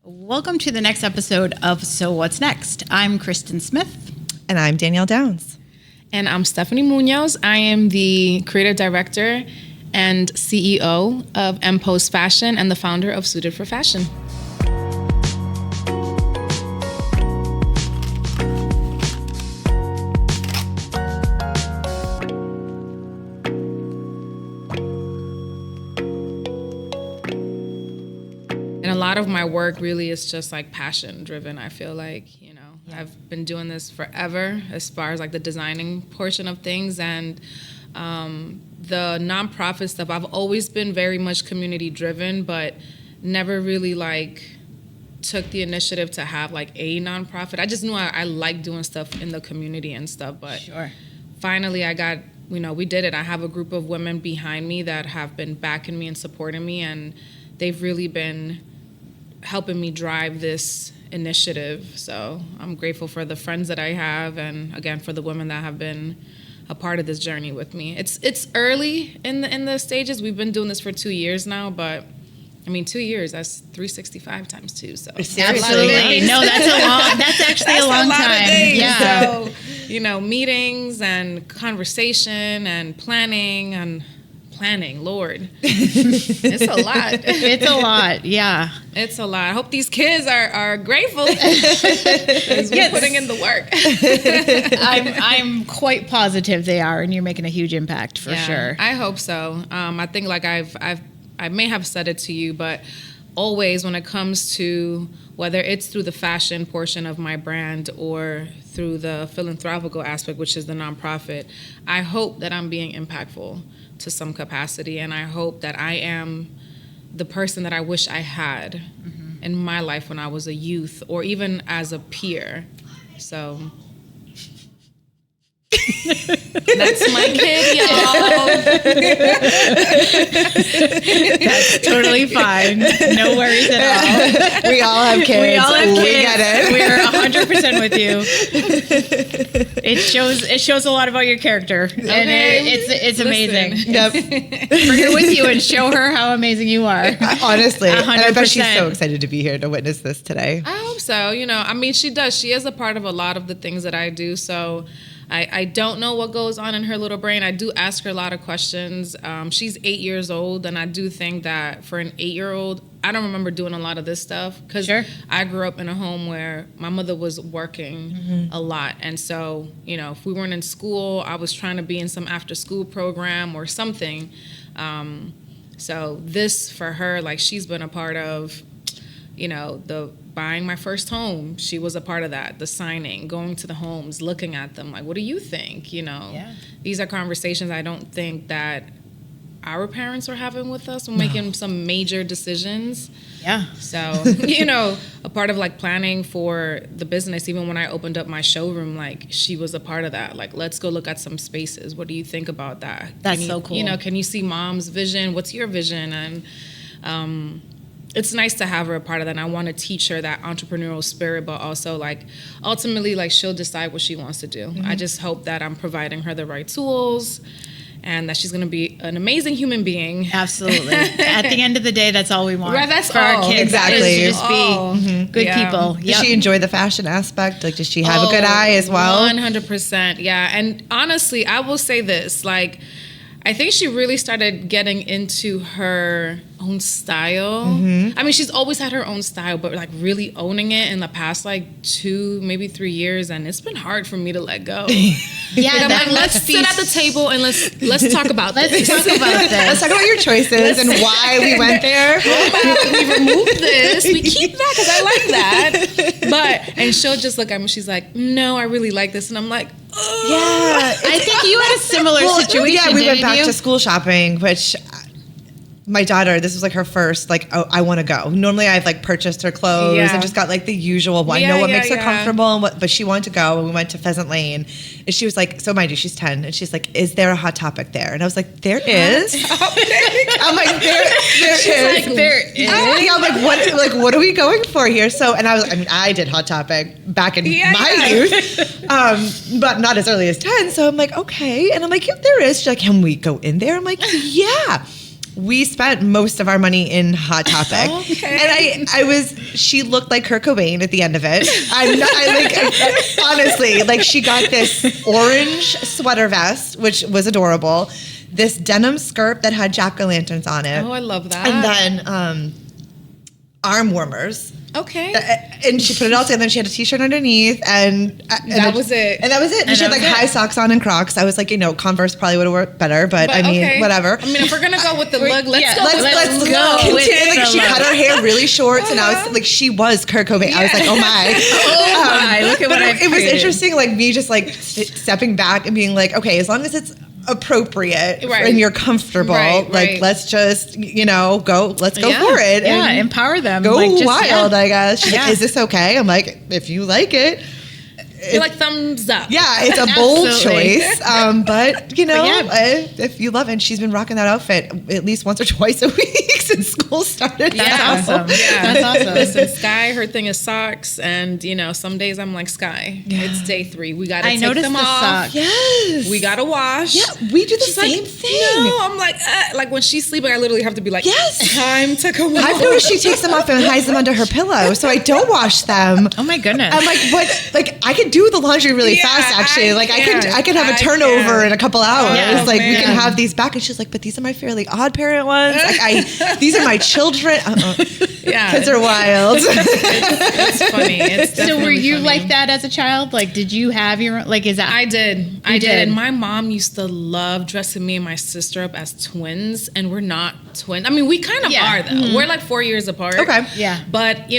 Welcome to the next episode of So What's Next? I'm Kristen Smith. And I'm Danielle Downs. And I'm Stephanie Munoz. I am the creative director and CEO of Mpoze Fashion and the founder of Suited for Fashion. And a lot of my work really is just like passion driven. I feel like, I've been doing this forever as far as like the designing portion of things, and the nonprofit stuff. I've always been very much community driven, but never really like took the initiative to have like a nonprofit. I just knew I liked doing stuff in the community and stuff, but finally I got, we did it. I have a group of women behind me that have been backing me and supporting me, and they've really been helping me drive this initiative. So I'm grateful for the friends that I have, and again for the women that have been a part of this journey with me. It's early in the stages. We've been doing this for 2 years now, but 2 years, that's 365 times 2. So absolutely. No, that's actually a long time. Yeah. So, meetings and conversation and planning, Lord. It's a lot. It's a lot, yeah. It's a lot. I hope these kids are grateful because we're putting in the work. I'm quite positive they are, and you're making a huge impact for sure. I hope so. I think like I may have said it to you, but always when it comes to whether it's through the fashion portion of my brand or through the philanthropical aspect, which is the nonprofit, I hope that I'm being impactful to some capacity, and I hope that I am the person that I wish I had in my life when I was a youth or even as a peer. So that's my kid, y'all. That's totally fine. No worries at all. We all have kids. We all have kids. We get it. We're 100% with you. It shows a lot about your character, and it's amazing. Yep. Bring her with you and show her how amazing you are. Honestly, 100%. And I bet she's so excited to be here to witness this today. I hope so. She does. She is a part of a lot of the things that I do. So I don't know what goes on in her little brain. I do ask her a lot of questions. She's 8 years old, and I do think that for an 8-year-old, I don't remember doing a lot of this stuff because I grew up in a home where my mother was working a lot. And so, if we weren't in school, I was trying to be in some after-school program or something. So this, for her, like she's been a part of, the buying my first home. She was a part of that. The signing, going to the homes, looking at them, like, what do you think? These are conversations I don't think that our parents are having with us when making some major decisions. Yeah. So, a part of like planning for the business, even when I opened up my showroom, like she was a part of that. Like, let's go look at some spaces. What do you think about that? That's so cool. Can you see mom's vision? What's your vision? And, it's nice to have her a part of that, and I want to teach her that entrepreneurial spirit, but also like ultimately like she'll decide what she wants to do. I just hope that I'm providing her the right tools and that she's going to be an amazing human being. Absolutely. At the end of the day, that's all we want. Right, that's for our kids. Exactly. Is to just be good people. Does she enjoy the fashion aspect? Like, does she have a good eye as well? 100%. Yeah. And honestly, I will say this, like, I think she really started getting into her own style. She's always had her own style, but like really owning it in the past like 2, maybe 3 years, and it's been hard for me to let go. Let's sit at the table and let's talk about this. Let's talk about this. Let's talk about your choices and why we went there. How about we remove this? We keep that because I like that. And she'll just look at me. She's like, "No, I really like this," and I'm like, "Oh." Yeah, I think you had a similar situation. Yeah, we went back to school shopping, which my daughter, this was like her first, like, oh, I want to go. Normally I've like purchased her clothes and just got like the usual one. Know what makes her comfortable, but she wanted to go, and we went to Pheasant Lane, and she was like, so mind you, she's 10, and she's like, is there a Hot Topic there? And I was like, there is. I'm like, there is. Like, there is. I'm like, what are we going for here? So, and I did Hot Topic back in my youth, but not as early as 10. So I'm like, okay. And I'm like, yeah, there is. She's like, can we go in there? I'm like, yeah. we spent most of our money in Hot Topic. And she looked like Kurt Cobain at the end of it. Honestly, like she got this orange sweater vest, which was adorable. This denim skirt that had jack-o'-lanterns on it. Oh, I love that. And then arm warmers. Okay. And she put it all together, and she had a t-shirt underneath, and that was it. And that was it. And she had like high socks on and Crocs. I was like, Converse probably would have worked better, but I mean, whatever. I mean, if we're gonna go with the look, let's go. Let's go. Like, she cut her hair really short, and I was like, she was Kurt Cobain. Yeah. I was like, oh my, look at what it was interesting, like me just like stepping back and being like, okay, as long as it's appropriate and you're comfortable, like let's just let's go for it. Yeah, and empower them. Go wild, I guess. She's like, is this okay? I'm like, if you like it. You're like thumbs up. Yeah, it's a bold choice. But if you love it, and she's been rocking that outfit at least once or twice a week since school started. That's awesome. Yeah, that's awesome. Listen, Sky, her thing is socks, and some days I'm like, Sky, it's day 3. We gotta take them off. Socks. Yes, we gotta wash. Yeah, we do the same thing. No, I'm like when she's sleeping, I literally have to be like, yes, time to come off. I've noticed she takes them off and hides them under her pillow, so I don't wash them. Oh my goodness. I'm like, what? Like I could do the laundry really fast, actually. I could have a turnover in a couple hours. Oh, we can have these back. And she's like, but these are my Fairly Odd Parent ones. Like these are my children. Kids are wild. It's funny. So were you funny. Like that as a child? Like, did you have your own, like, is that? I did. And my mom used to love dressing me and my sister up as twins, and we're not twins. I mean, we kind of are, though. Mm-hmm. We're like 4 years apart. Okay. Yeah. But,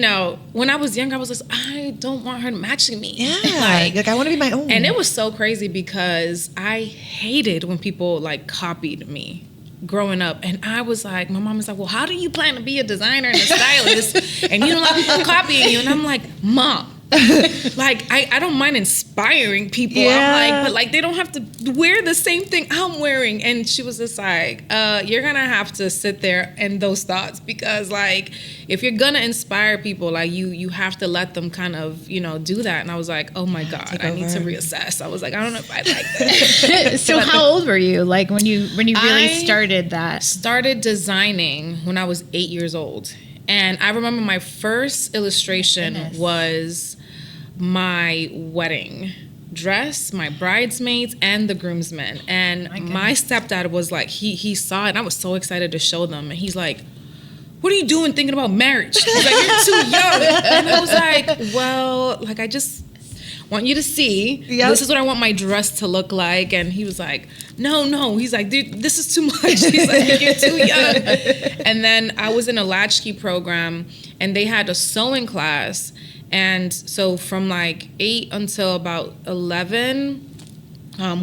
when I was younger, I was like, I don't want her matching me. Yeah. Like I want to be my own. And it was so crazy because I hated when people like copied me growing up. And I was like, my mom was like, well, how do you plan to be a designer and a stylist and you don't like people copying you? And I'm like, Mom, like I don't mind inspiring people. I'm like, but like they don't have to wear the same thing I'm wearing. And she was just like, you're gonna have to sit there in those thoughts, because like if you're gonna inspire people, like you have to let them kind of do that. And I was like, oh my God, I need to reassess. I was like, I don't know if I like that. So how old were you, like when you really started that? Started designing when I was 8 years old. And I remember my first illustration was my wedding dress, my bridesmaids, and the groomsmen. And my stepdad was like, he saw it, and I was so excited to show them. And he's like, what are you doing thinking about marriage? He's like, you're too young. And I was like, well, like I just want you to see. This is what I want my dress to look like. And he was like, no. He's like, dude, this is too much. He's like, you're too young. And then I was in a latchkey program, and they had a sewing class. And so from like 8 until about 11,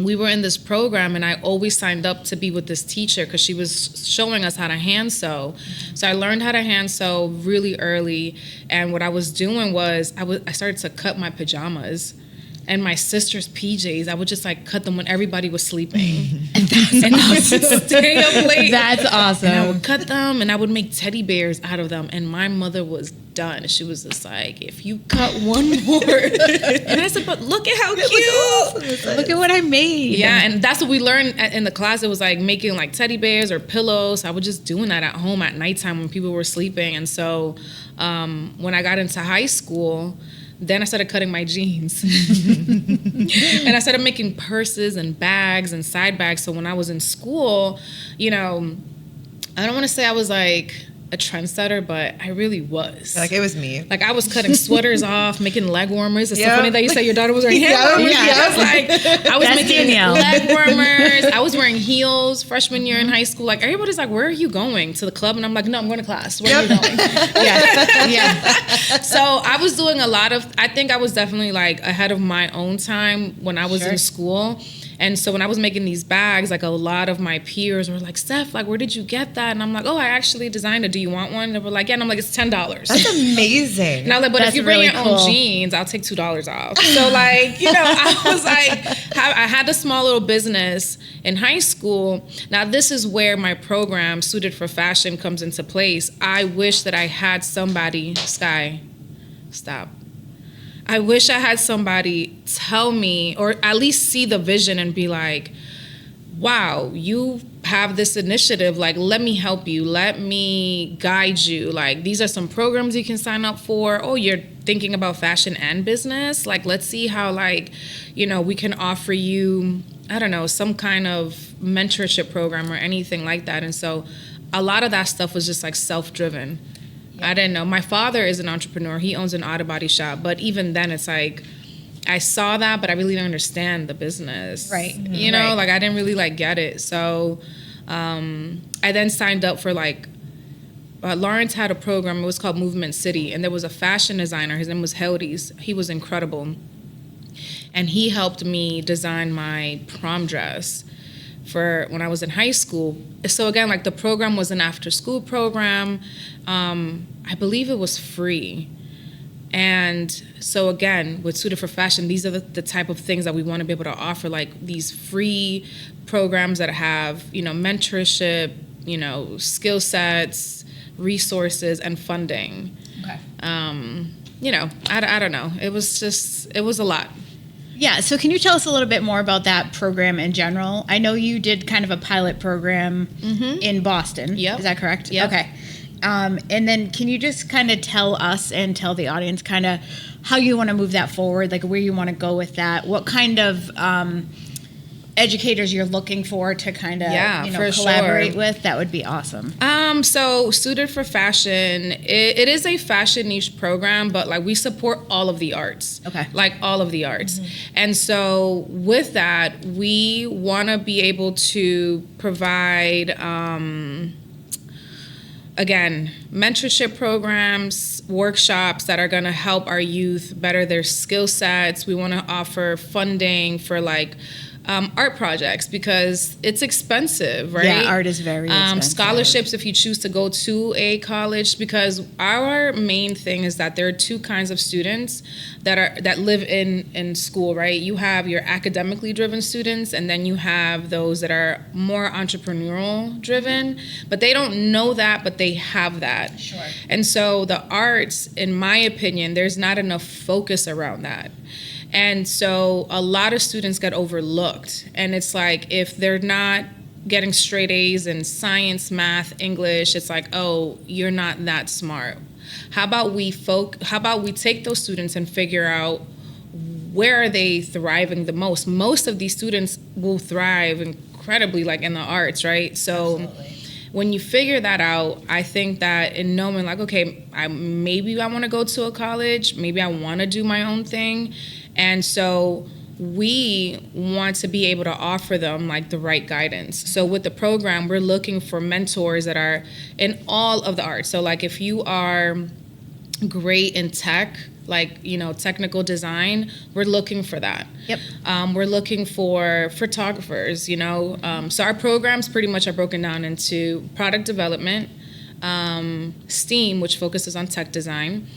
we were in this program, and I always signed up to be with this teacher because she was showing us how to hand sew. So I learned how to hand sew really early. And what I was doing was I started to cut my pajamas and my sister's PJs. I would just like cut them when everybody was sleeping. And I would just stay up late. That's awesome. And I would cut them, and I would make teddy bears out of them. And my mother was done. She was just like, if you cut one more. And I said, but look at how cute. Look at what I made. Yeah, and that's what we learned in the class. It was like making like teddy bears or pillows. I was just doing that at home at nighttime when people were sleeping. And so when I got into high school, then I started cutting my jeans. And I started making purses and bags and side bags. So when I was in school, I don't want to say I was like a trendsetter, but I really was. Like it was me. Like I was cutting sweaters off, making leg warmers. It's so funny that you say your daughter was wearing hand warmers. I was making Danielle. leg warmers. I was wearing heels freshman year in high school. Like everybody's like, where are you going? To the club? And I'm like, no, I'm going to class. Where are you going? Yeah. So I was doing a lot of, I think I was definitely like ahead of my own time when I was in school. And so when I was making these bags, like a lot of my peers were like, Steph, like, where did you get that? And I'm like, oh, I actually designed it. Do you want one? And they were like, yeah. And I'm like, it's $10. That's amazing. And I was like, but if you bring your own jeans, I'll take $2 off. So like, I was like, I had a small little business in high school. Now this is where my program, Suited for Fashion, comes into place. I wish that I had somebody, Sky, stop. I wish I had somebody tell me, or at least see the vision and be like, wow, you have this initiative, like, let me help you, let me guide you. Like, these are some programs you can sign up for. Oh, you're thinking about fashion and business? Like, let's see how, like, you know, we can offer you, I don't know, some kind of mentorship program or anything like that. And so a lot of that stuff was just like self-driven. Yeah. I didn't know. My father is an entrepreneur. He owns an auto body shop. But even then, it's like, I saw that, but I really didn't understand the business. Right. You know, like, I didn't really, like, get it. So I then signed up for, like, Lawrence had a program. It was called Movement City. And there was a fashion designer. His name was Heldis. He was incredible. And he helped me design my prom dress for when I was in high school. So, again, like, the program was an after-school program. I believe it was free. And so, again, with Suited for Fashion, these are the type of things that we want to be able to offer, like these free programs that have, you know, mentorship, you know, skill sets, resources, and funding. Okay. You know, I don't know. It was a lot. Yeah, so can you tell us a little bit more about that program in general? I know you did kind of a pilot program in Boston. Yep. Is that correct? Yep. Okay. And then can you just kind of tell us and tell the audience kind of how you want to move that forward, like where you want to go with that, what kind of educators you're looking for to kind of collaborate with? That would be awesome. So Suited for Fashion, it is a fashion niche program, but like we support all of the arts. Okay. Like all of the arts. And so with that, we want to be able to provide again, mentorship programs, workshops that are going to help our youth better their skill sets. We want to offer funding for like art projects because it's expensive, right? Yeah, art is very expensive. Scholarships if you choose to go to a college, because our main thing is that there are two kinds of students that live in school, right? You have your academically driven students, and then you have those that are more entrepreneurial driven, but they don't know that, but they have that. Sure. And so the arts, in my opinion, there's not enough focus around that. And so a lot of students get overlooked. And it's like, if they're not getting straight A's in science, math, English, it's like, oh, you're not that smart. How about we take those students and figure out where are they thriving the most? Most of these students will thrive incredibly like in the arts, right? So absolutely. When you figure that out, I think that in knowing like, okay, maybe I want to go to a college, maybe I want to do my own thing. And so we want to be able to offer them like the right guidance. So with the program, we're looking for mentors that are in all of the arts. So like if you are great in tech, like, you know, technical design, we're looking for that. Yep. We're looking for photographers, you know. So our programs pretty much are broken down into product development, STEAM, which focuses on tech design,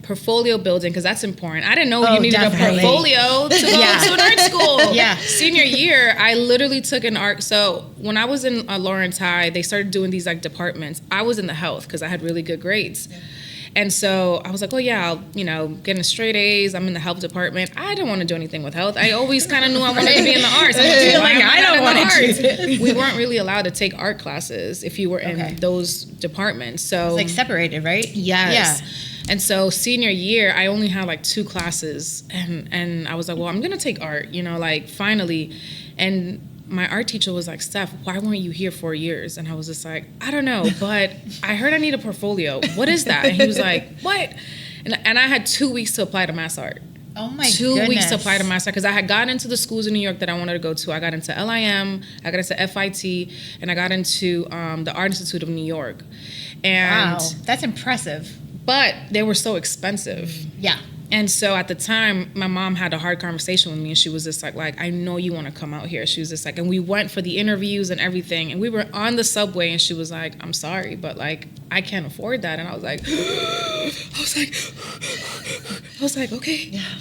portfolio building, because that's important. I didn't know you needed definitely. A portfolio to go to an art school. Yeah. Senior year, I literally took an art. So when I was in Lawrence High, they started doing these like departments. I was in the health because I had really good grades. Yeah. And so I was like, oh yeah, I'll, you know, getting straight A's. I'm in the health department. I didn't want to do anything with health. I always kind of knew I wanted to be in the arts. I don't want to. We weren't really allowed to take art classes if you were in those departments. So it's like separated, right? Yes. Yeah. And so senior year, I only had like 2 classes, and I was like, well, I'm gonna take art, you know, like finally. And my art teacher was like, Steph, why weren't you here 4 years? And I was just like, I don't know, but I heard I need a portfolio. What is that? And he was like, what? And I had 2 weeks to apply to Mass Art. Oh my goodness. 2 weeks to apply to Mass Art, because I had gotten into the schools in New York that I wanted to go to. I got into LIM, I got into FIT, and I got into the Art Institute of New York. And wow, that's impressive. But they were so expensive. Yeah. And so at the time, my mom had a hard conversation with me, and she was just like, I know you want to come out here. She was just like, and we went for the interviews and everything, and we were on the subway, and she was like, I'm sorry, but like, I can't afford that. And I was like,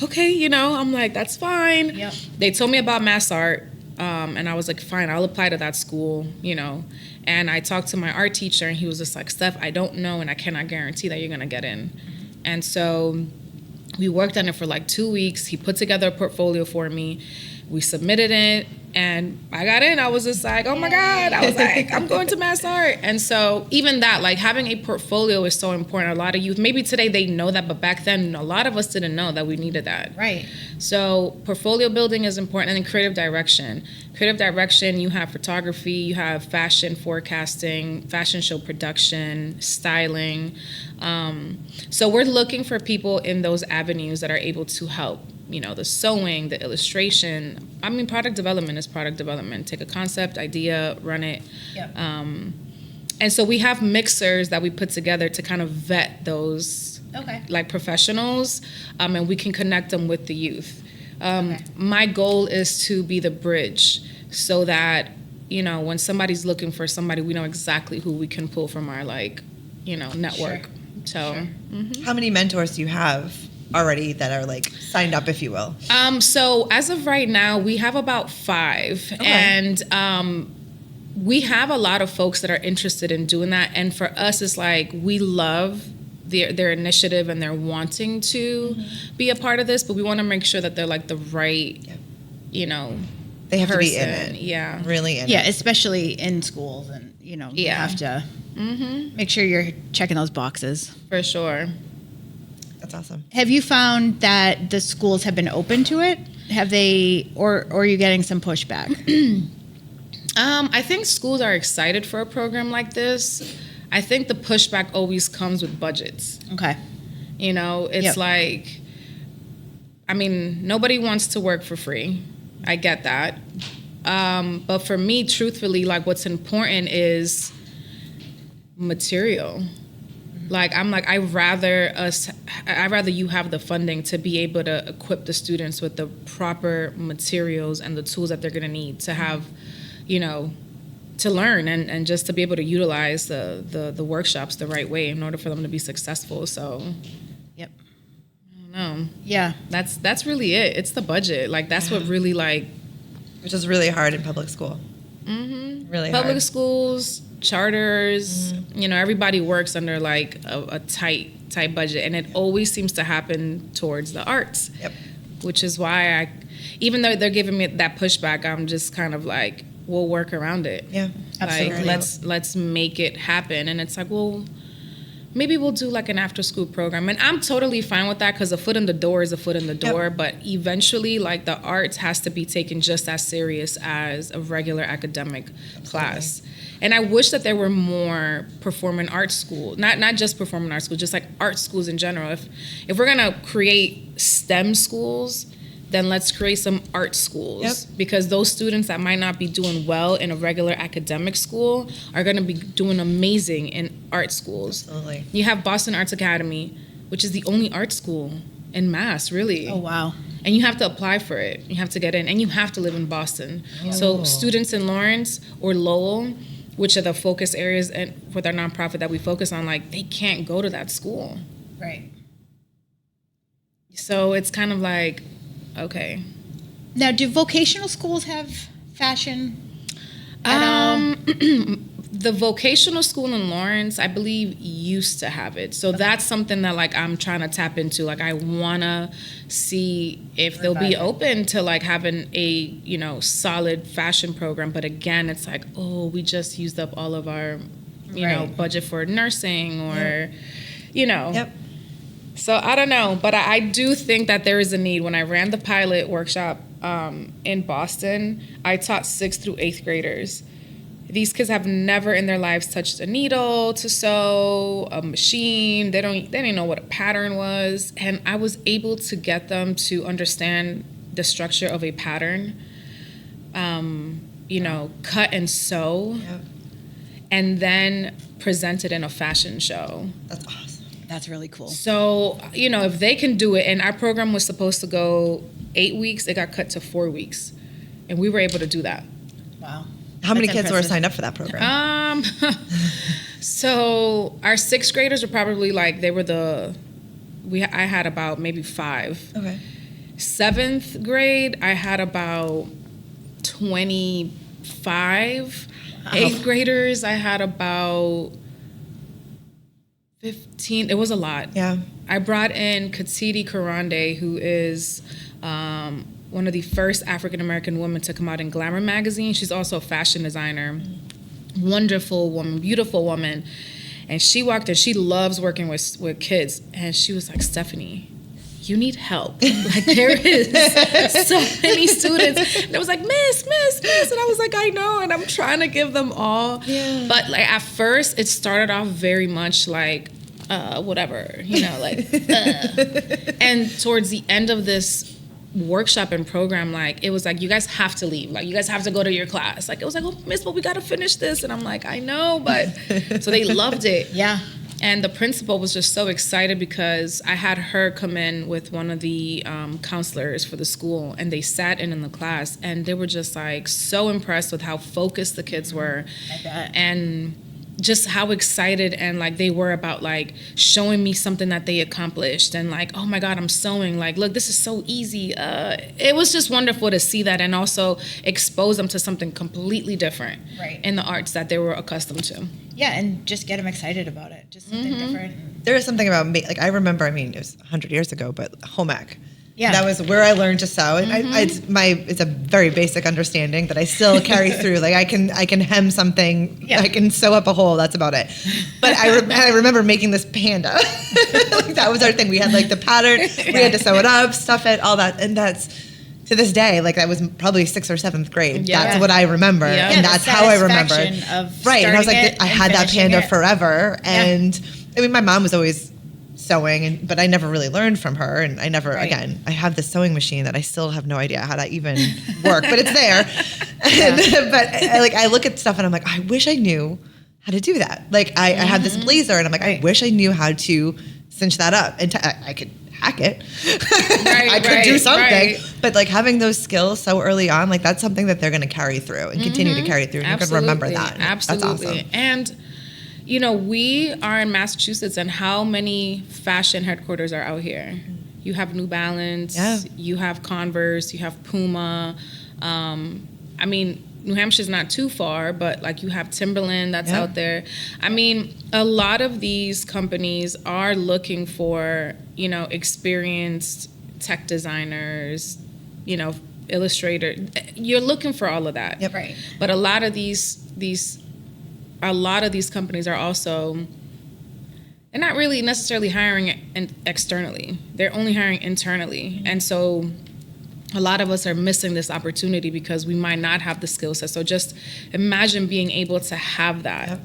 okay, you know, I'm like, that's fine. Yep. They told me about Mass Art, and I was like, fine, I'll apply to that school, you know. And I talked to my art teacher, and he was just like, Steph, I don't know, and I cannot guarantee that you're going to get in. And so we worked on it for like 2 weeks. He put together a portfolio for me. We submitted it, And I got in. I was just like, oh my God. I was like, I'm going to mass art. And so even that, like having a portfolio is so important. A lot of youth, maybe today they know that, but back then a lot of us didn't know that we needed that. Right. So portfolio building is important. And then creative direction. Creative direction, you have photography, you have fashion forecasting, fashion show production, styling. So we're looking for people in those avenues that are able to help. You know, the sewing, the illustration. I mean, product development is product development. Take a concept, idea, run it. Yep. And so we have mixers that we put together to kind of vet those like professionals, and we can connect them with the youth. My goal is to be the bridge so that, you know, when somebody's looking for somebody, we know exactly who we can pull from our, like, you know, network. Sure. So, Sure. How many mentors do you have already that are like signed up, if you will? So as of right now, we have about 5, and we have a lot of folks that are interested in doing that. And for us, it's like we love their initiative and they're wanting to be a part of this, but we want to make sure that they're like the right, you know, they have person. to be in it. Yeah, really in it. Yeah, especially in schools, and you know, you have to make sure you're checking those boxes. For sure. That's awesome. Have you found that the schools have been open to it? Have they, or are you getting some pushback? I think schools are excited for a program like this. I think the pushback always comes with budgets. Okay. You know, it's like, I mean, nobody wants to work for free. I get that. But for me, truthfully, like what's important is material. Like, I'm like, I'd rather you have the funding to be able to equip the students with the proper materials and the tools that they're going to need to have, you know, to learn and just to be able to utilize the workshops the right way in order for them to be successful. So, Yep. I don't know. Yeah. That's really it. It's the budget. Like, that's what really, like... Which is really hard in public school. Mm-hmm. Really Public hard. schools, charters, you know, everybody works under, like, a tight budget. And it always seems to happen towards the arts. Yep. Which is why even though they're giving me that pushback, I'm just kind of like, we'll work around it. Yeah, absolutely. Like, let's make it happen. And it's like, well, maybe we'll do like an after school program. And I'm totally fine with that because a foot in the door is a foot in the door. Yep. But eventually, like, the arts has to be taken just as serious as a regular academic class. And I wish that there were more performing arts schools, not just performing arts schools, just like art schools in general. If we're gonna create STEM schools, then let's create some art schools. Yep. Because those students that might not be doing well in a regular academic school are gonna be doing amazing in art schools. Absolutely. You have Boston Arts Academy, which is the only art school in Mass, really. Oh, wow. And you have to apply for it. You have to get in, and you have to live in Boston. Oh. So students in Lawrence or Lowell, which are the focus areas and with our nonprofit that we focus on, like, they can't go to that school. Right. So it's kind of like, okay. Now, do vocational schools have fashion at all? The vocational school in Lawrence, I believe, used to have it. So that's something that, like, I'm trying to tap into. Like, I want to see if they'll be open to, like, having a, you know, solid fashion program. But again, it's like, oh, we just used up all of our, you know, budget for nursing or, you know. Yep. So I don't know. But I do think that there is a need. When I ran the pilot workshop in Boston, I taught 6th through 8th graders. These kids have never in their lives touched a needle to sew, a machine. They didn't know what a pattern was. And I was able to get them to understand the structure of a pattern, you know, cut and sew, Yep. and then present it in a fashion show. That's awesome. That's really cool. So, you know, if they can do it, and our program was supposed to go 8 weeks, it got cut to 4 weeks. And we were able to do that. Wow. How many That's kids were impressive. signed up for that program? So our 6th graders were probably like, I had about maybe 5. Okay. 7th grade, I had about 25. Wow. 8th graders, I had about 15. It was a lot. Yeah. I brought in Katsidi Karande, who is one of the first African American women to come out in Glamour magazine. She's also a fashion designer. Wonderful woman, beautiful woman. And she walked in, she loves working with kids. And she was like, Stephanie, you need help. Like, there is so many students. And it was like, miss. And I was like, I know, and I'm trying to give them all. Yeah. But like at first, it started off very much like, whatever, you know, like, And towards the end of this workshop and program, like, it was like, you guys have to leave. Like, you guys have to go to your class. Like, it was like, oh, miss, but we got to finish this. And I'm like, I know, but. So they loved it. Yeah. And the principal was just so excited because I had her come in with one of the counselors for the school, and they sat in the class, and they were just like so impressed with how focused the kids were. I bet. And just how excited and like they were about like showing me something that they accomplished, and like, oh my God, I'm sewing. Like, look, this is so easy. It was just wonderful to see that, and also expose them to something completely different in the arts that they were accustomed to. Yeah, and just get them excited about it. Just something different. There is something about me, like I remember, I mean, it was 100 years ago, but home ec. Yeah. That was where I learned to sew. It's a very basic understanding that I still carry through. Like I can hem something, I can sew up a hole. That's about it. But I remember making this panda. Like that was our thing. We had like the pattern. We had to sew it up, stuff it, all that, and that's. To this day, like that was probably 6th or 7th grade. Yeah. That's what I remember, and that's how I remember. And I was like, I had that panda forever, and I mean, my mom was always sewing, but I never really learned from her, and I never. Again, I have this sewing machine that I still have no idea how that even work, but it's there. But I look at stuff and I'm like, I wish I knew how to do that. Like I had this blazer, and I'm like, I wish I knew how to cinch that up, and I could hack it. I could do something, but like having those skills so early on, like that's something that they're going to carry through and continue to carry through. And you can remember that. Absolutely. That's awesome. And you know, we are in Massachusetts, and how many fashion headquarters are out here? You have New Balance, you have Converse, you have Puma. I mean, New Hampshire's not too far, but like you have Timberland that's out there. I mean, a lot of these companies are looking for, you know, experienced tech designers, you know, illustrator. You're looking for all of that. Yep. Right. But a lot of these companies are also, they're not really necessarily hiring externally. They're only hiring internally. And so a lot of us are missing this opportunity because we might not have the skill set. So just imagine being able to have that. Yep.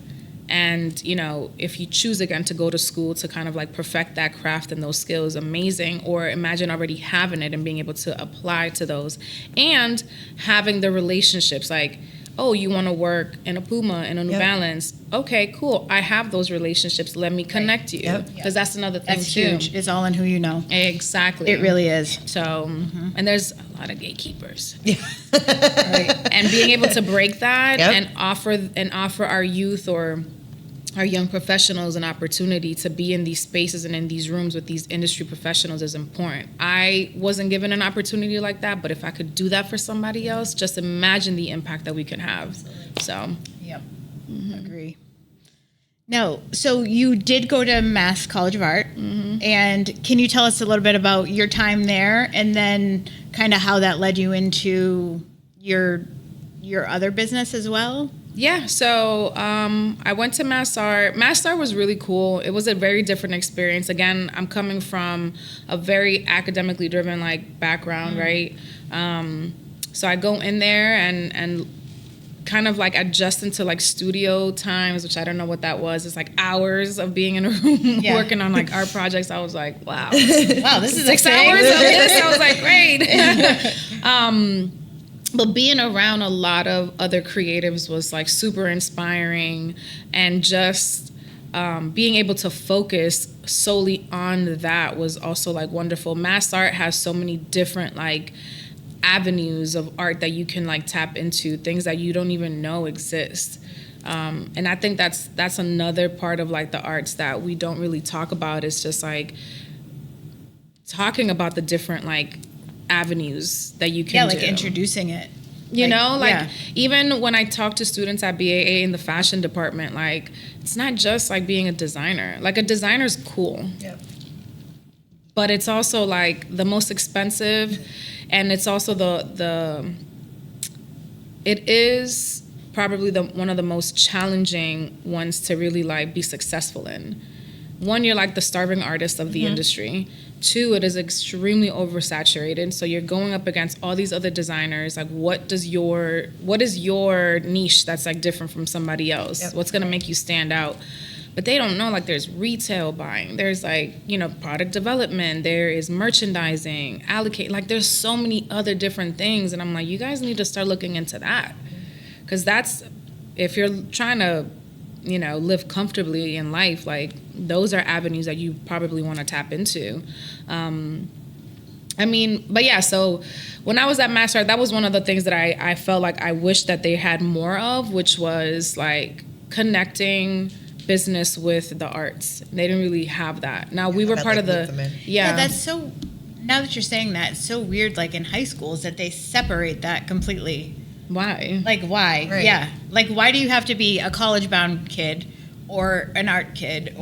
And, you know, if you choose again to go to school to kind of like perfect that craft and those skills, amazing. Or imagine already having it and being able to apply to those and having the relationships like, oh, you want to work in a Puma and a New Balance. Okay, cool. I have those relationships. Let me connect you. Because that's another thing that's too. Huge. It's all in who you know. Exactly. It really is. So, and there's a lot of gatekeepers. Yeah. Right. And being able to break that and offer our youth or our young professionals an opportunity to be in these spaces and in these rooms with these industry professionals is important. I wasn't given an opportunity like that, but if I could do that for somebody else, just imagine the impact that we can have. Absolutely. So, agree. No, so you did go to Mass College of Art, and can you tell us a little bit about your time there, and then kind of how that led you into your other business as well? Yeah, so I went to Mass Art. Mass Art was really cool. It was a very different experience. Again, I'm coming from a very academically driven like background, right? So I go in there and kind of like adjust into like studio times, which I don't know what that was. It's like hours of being in a room working on like art projects. I was like, wow, this is 6 hours of this. I was like, great. But being around a lot of other creatives was like super inspiring, and just being able to focus solely on that was also like wonderful. Mass Art has so many different like avenues of art that you can like tap into, things that you don't even know exist. And I think that's another part of like the arts that we don't really talk about. It's just like talking about the different like avenues that you can do. Introducing it. You know, like even when I talk to students at BAA in the fashion department, like it's not just like being a designer. Like a designer's cool. Yep. but it's also like the most expensive, and it's also it is probably one of the most challenging ones to really like be successful in. One, you're like the starving artist of the industry. Two, it is extremely oversaturated. So you're going up against all these other designers. Like, what is your niche that's like different from somebody else? Yep. What's gonna make you stand out? But they don't know, like, there's retail buying, there's like, you know, product development, there is merchandising, allocate, like there's so many other different things. And I'm like, you guys need to start looking into that. Because that's, if you're trying to, you know, live comfortably in life, like those are avenues that you probably want to tap into. I mean, but yeah, so when I was at MassArt, that was one of the things that I felt like I wish that they had more of, which was like connecting business with the arts. They didn't really have that. Now we were part of the, yeah, that's so, now that you're saying that, it's so weird, like in high schools that they separate that completely. Why? Like, why? Right. Yeah. Like, why do you have to be a college-bound kid or an art kid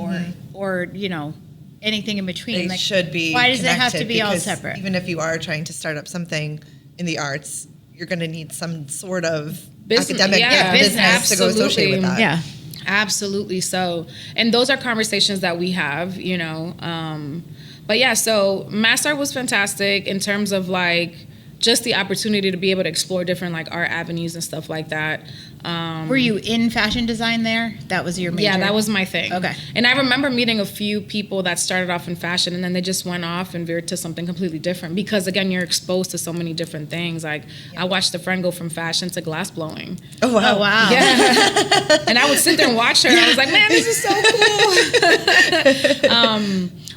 or you know, anything in between? They like, should be. Why does it have to be all separate? Even if you are trying to start up something in the arts, you're going to need some sort of academic business to go associated with that. Yeah. Absolutely. So, and those are conversations that we have, you know. But yeah, so MassArt was fantastic in terms of like just the opportunity to be able to explore different like art avenues and stuff like that. Were you in fashion design there? That was your major? Yeah, that was my thing. Okay. And I remember meeting a few people that started off in fashion and then they just went off and veered to something completely different because, again, you're exposed to so many different things. Like, I watched a friend go from fashion to glass blowing. Oh, wow. Oh, wow. Yeah. And I would sit there and watch her and I was like, man, this is so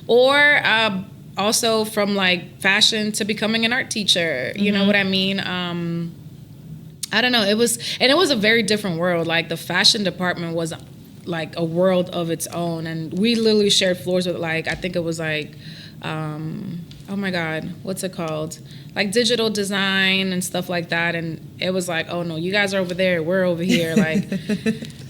cool. Also from like fashion to becoming an art teacher, you know what I mean? I don't know. It was a very different world. Like the fashion department was like a world of its own, and we literally shared floors with like, I think it was like, oh my God, what's it called? Like digital design and stuff like that. And it was like, oh no, you guys are over there, we're over here. Like,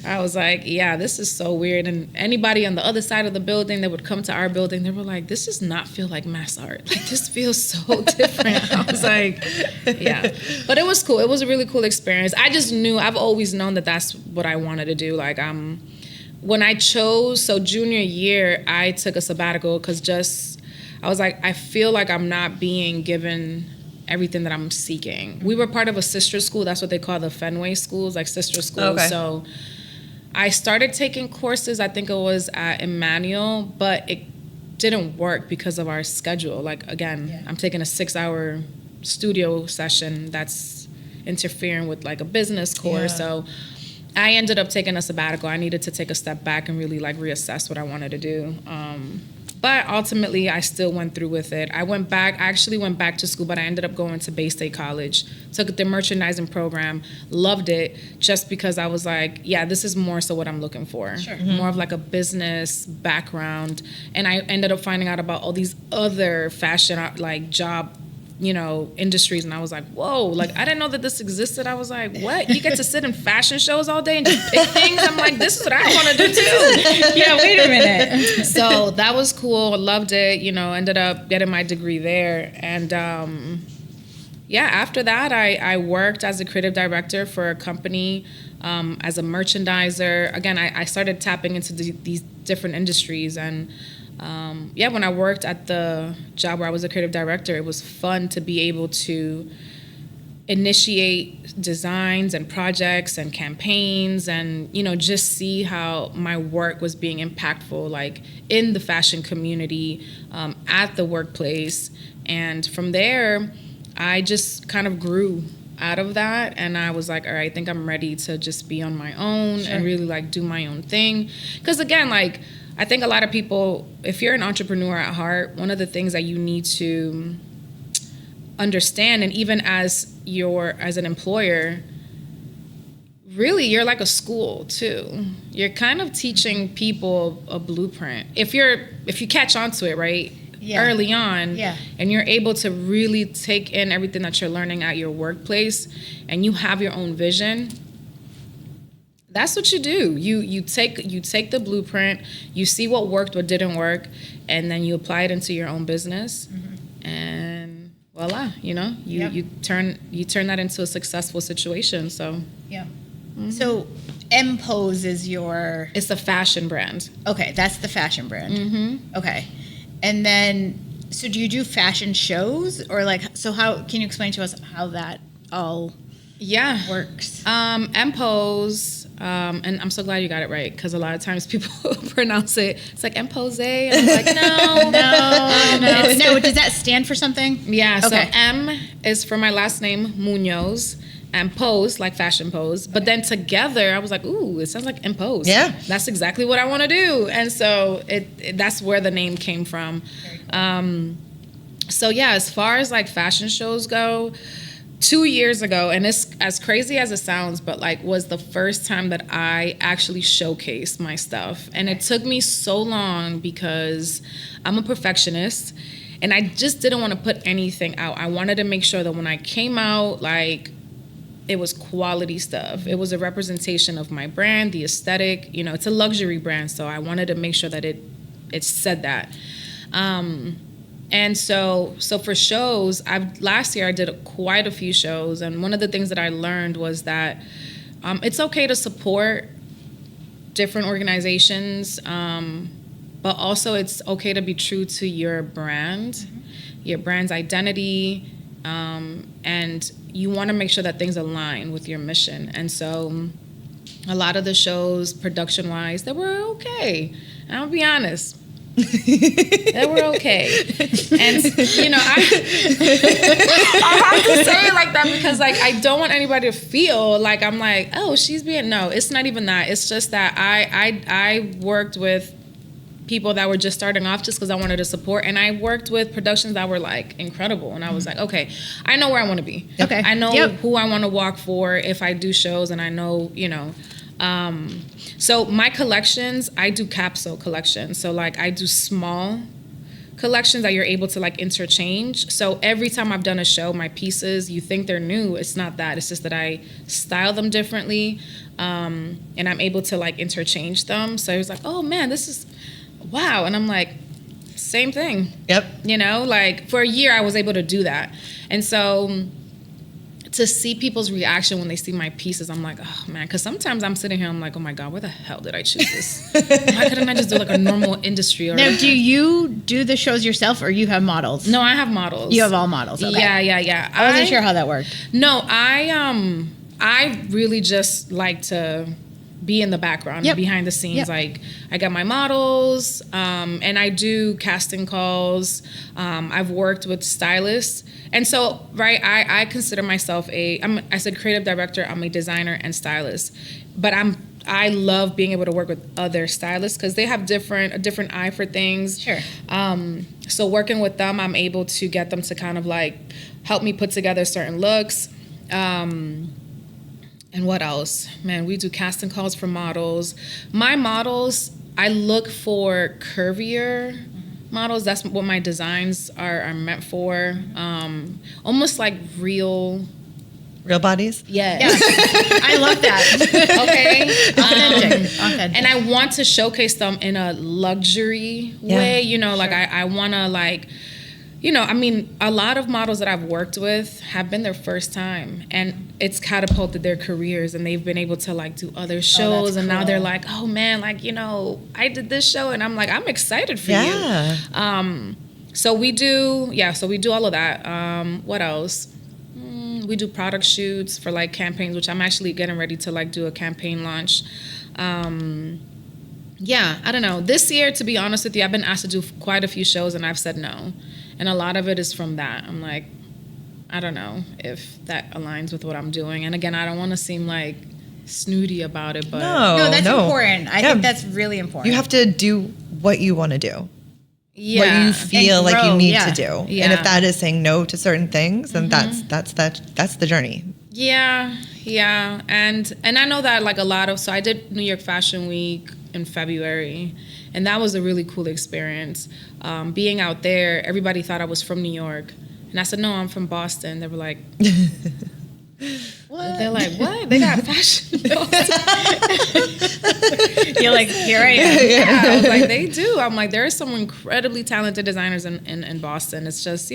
I was like, yeah, this is so weird. And anybody on the other side of the building that would come to our building, they were like, this does not feel like MassArt. Like, this feels so different. I was like, yeah. But it was cool. It was a really cool experience. I just knew, I've always known that that's what I wanted to do. Like, when I chose, so junior year, I took a sabbatical because I was like, I feel like I'm not being given everything that I'm seeking. We were part of a sister school. That's what they call the Fenway schools, like sister schools. Okay. So I started taking courses, I think it was at Emmanuel, but it didn't work because of our schedule. Like, again, I'm taking a 6-hour studio session that's interfering with like a business course. Yeah. So I ended up taking a sabbatical. I needed to take a step back and really like reassess what I wanted to do. But ultimately, I still went through with it. I actually went back to school, but I ended up going to Bay State College, took the merchandising program, loved it, just because I was like, yeah, this is more so what I'm looking for. Sure. More of like a business background. And I ended up finding out about all these other fashion, like job, you know, industries, and I was like, whoa, like I didn't know that this existed. I was like, what? You get to sit in fashion shows all day and just pick things? I'm like, this is what I want to do too. Yeah, wait a minute. So that was cool. Loved it. You know, ended up getting my degree there. And after that, I worked as a creative director for a company, as a merchandiser. Again, I started tapping into these different industries. And when I worked at the job where I was a creative director, it was fun to be able to initiate designs and projects and campaigns and, you know, just see how my work was being impactful, like in the fashion community, at the workplace. And from there, I just kind of grew out of that, and I was like, all right, I think I'm ready to just be on my own. Sure. And really like do my own thing. Because again, like, I think a lot of people, if you're an entrepreneur at heart, one of the things that you need to understand, and even as an employer, really you're like a school too. You're kind of teaching people a blueprint. If you catch on to it, right? Yeah. Early on, and you're able to really take in everything that you're learning at your workplace, and you have your own vision, That's what you do. You take the blueprint, you see what worked, what didn't work, and then you apply it into your own business, and voila, you turn that into a successful situation. So yeah. So Mpoze is it's a fashion brand. Okay, that's the fashion brand. Okay, and then so do you do fashion shows or how can you explain to us how that all works? Mpoze. And I'm so glad you got it right, because a lot of times people pronounce it's like Mpoze, and I'm like, no. Does that stand for something? Yeah. Okay. So M is for my last name, Munoz, and Pose, like fashion pose. But then together, I was like, ooh, it sounds like Mpoze. Yeah. That's exactly what I want to do, and so that's where the name came from. So yeah, as far as like fashion shows go, 2 years ago, and it's as crazy as it sounds, but was the first time that I actually showcased my stuff. And it took me so long because I'm a perfectionist and I just didn't want to put anything out. I wanted to make sure that when I came out, it was quality stuff. It was a representation of my brand, the aesthetic. It's a luxury brand, so I wanted to make sure that it said that. And so for shows, last year I did quite a few shows, and one of the things that I learned was that it's okay to support different organizations, but also it's okay to be true to your brand, your brand's identity, and you want to make sure that things align with your mission. And so a lot of the shows, production-wise, they were okay. And I'll be honest. They were okay. And I have to say it like that because I don't want anybody to feel like I'm like, oh, she's being, no, it's not even that. It's just that I worked with people that were just starting off just because I wanted to support, and I worked with productions that were incredible, and I was like, okay, I know where I want to be. Okay. I know who I want to walk for if I do shows, and I know, so my collections, I do capsule collections. So I do small collections that you're able to interchange. So every time I've done a show, my pieces, you think they're new. It's not that. It's just that I style them differently, and I'm able to interchange them. So it's oh man, this is wow. And I'm like, same thing. Yep. For a year I was able to do that. And so to see people's reaction when they see my pieces, I'm like, oh man, because sometimes I'm sitting here, I'm like, oh my God, where the hell did I choose this? Why couldn't I just do a normal industry? Now, do you do the shows yourself or you have models? No, I have models. You have all models. Okay. Yeah. I wasn't sure how that worked. No, I really just like to be in the background, behind the scenes. Yep. I got my models, and I do casting calls. I've worked with stylists. And so, I consider myself I said creative director, I'm a designer and stylist. But I love being able to work with other stylists because they have a different eye for things. Sure. So working with them, I'm able to get them to kind of help me put together certain looks. And what else? Man, we do casting calls for models. My models, I look for curvier models. That's what my designs are meant for. Almost like real bodies? Yes. I love that. Okay. Authentic. And I want to showcase them in a luxury way. I want to a lot of models that I've worked with have been their first time, and it's catapulted their careers, and they've been able to do other shows, and now they're like, oh man, I did this show, and I'm I'm excited for you. So we do all of that. What else? We do product shoots for campaigns, which I'm actually getting ready to do a campaign launch. I don't know. This year, to be honest with you, I've been asked to do quite a few shows, and I've said no. And a lot of it is from that. I'm like, I don't know if that aligns with what I'm doing. And again, I don't want to seem snooty about it, but no, that's important. I think that's really important. You have to do what you want to do. Yeah. What you feel like you need to do. Yeah. And if that is saying no to certain things, then that's the journey. Yeah. And I know that so I did New York Fashion Week in February, and that was a really cool experience. Being out there, everybody thought I was from New York. And I said, no, I'm from Boston. They were like, What? They're like, what? They got fashion. You're like, here I am. Yeah, I was like, they do. I'm like, there are some incredibly talented designers in Boston. It's just,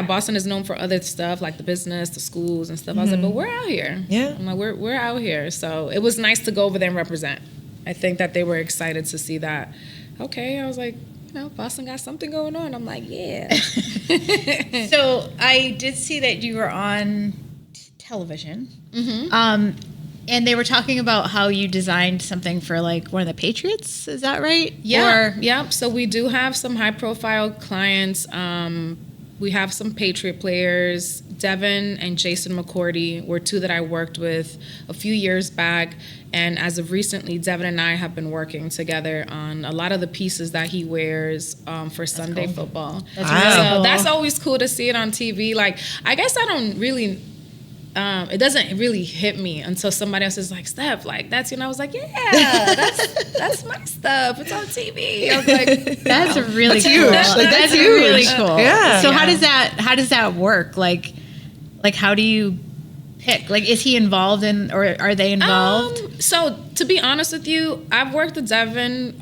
Boston is known for other stuff like the business, the schools and stuff. I was like, but we're out here. Yeah. I'm like, we're out here. So it was nice to go over there and represent. I think that they were excited to see that. Okay, I was like, Boston got something going on. I'm like, yeah. So I did see that you were on television. Mm-hmm. And they were talking about how you designed something for like one of the Patriots. Is that right? Yeah. Yeah. So we do have some high profile clients. We have some Patriot players. Devin and Jason McCourty were two that I worked with a few years back. And as of recently, Devin and I have been working together on a lot of the pieces that he wears for Sunday football. That's really cool. That's always cool to see it on TV. Like, I guess I don't really... it doesn't really hit me until somebody else is like, Steph, like that's, I was like, yeah, that's my stuff. It's on TV. I was like, that's really cool. Huge. That's huge. Really cool. Yeah. So how does that work? Like how do you pick? Like, is he involved in, or are they involved? So to be honest with you, I've worked with Devin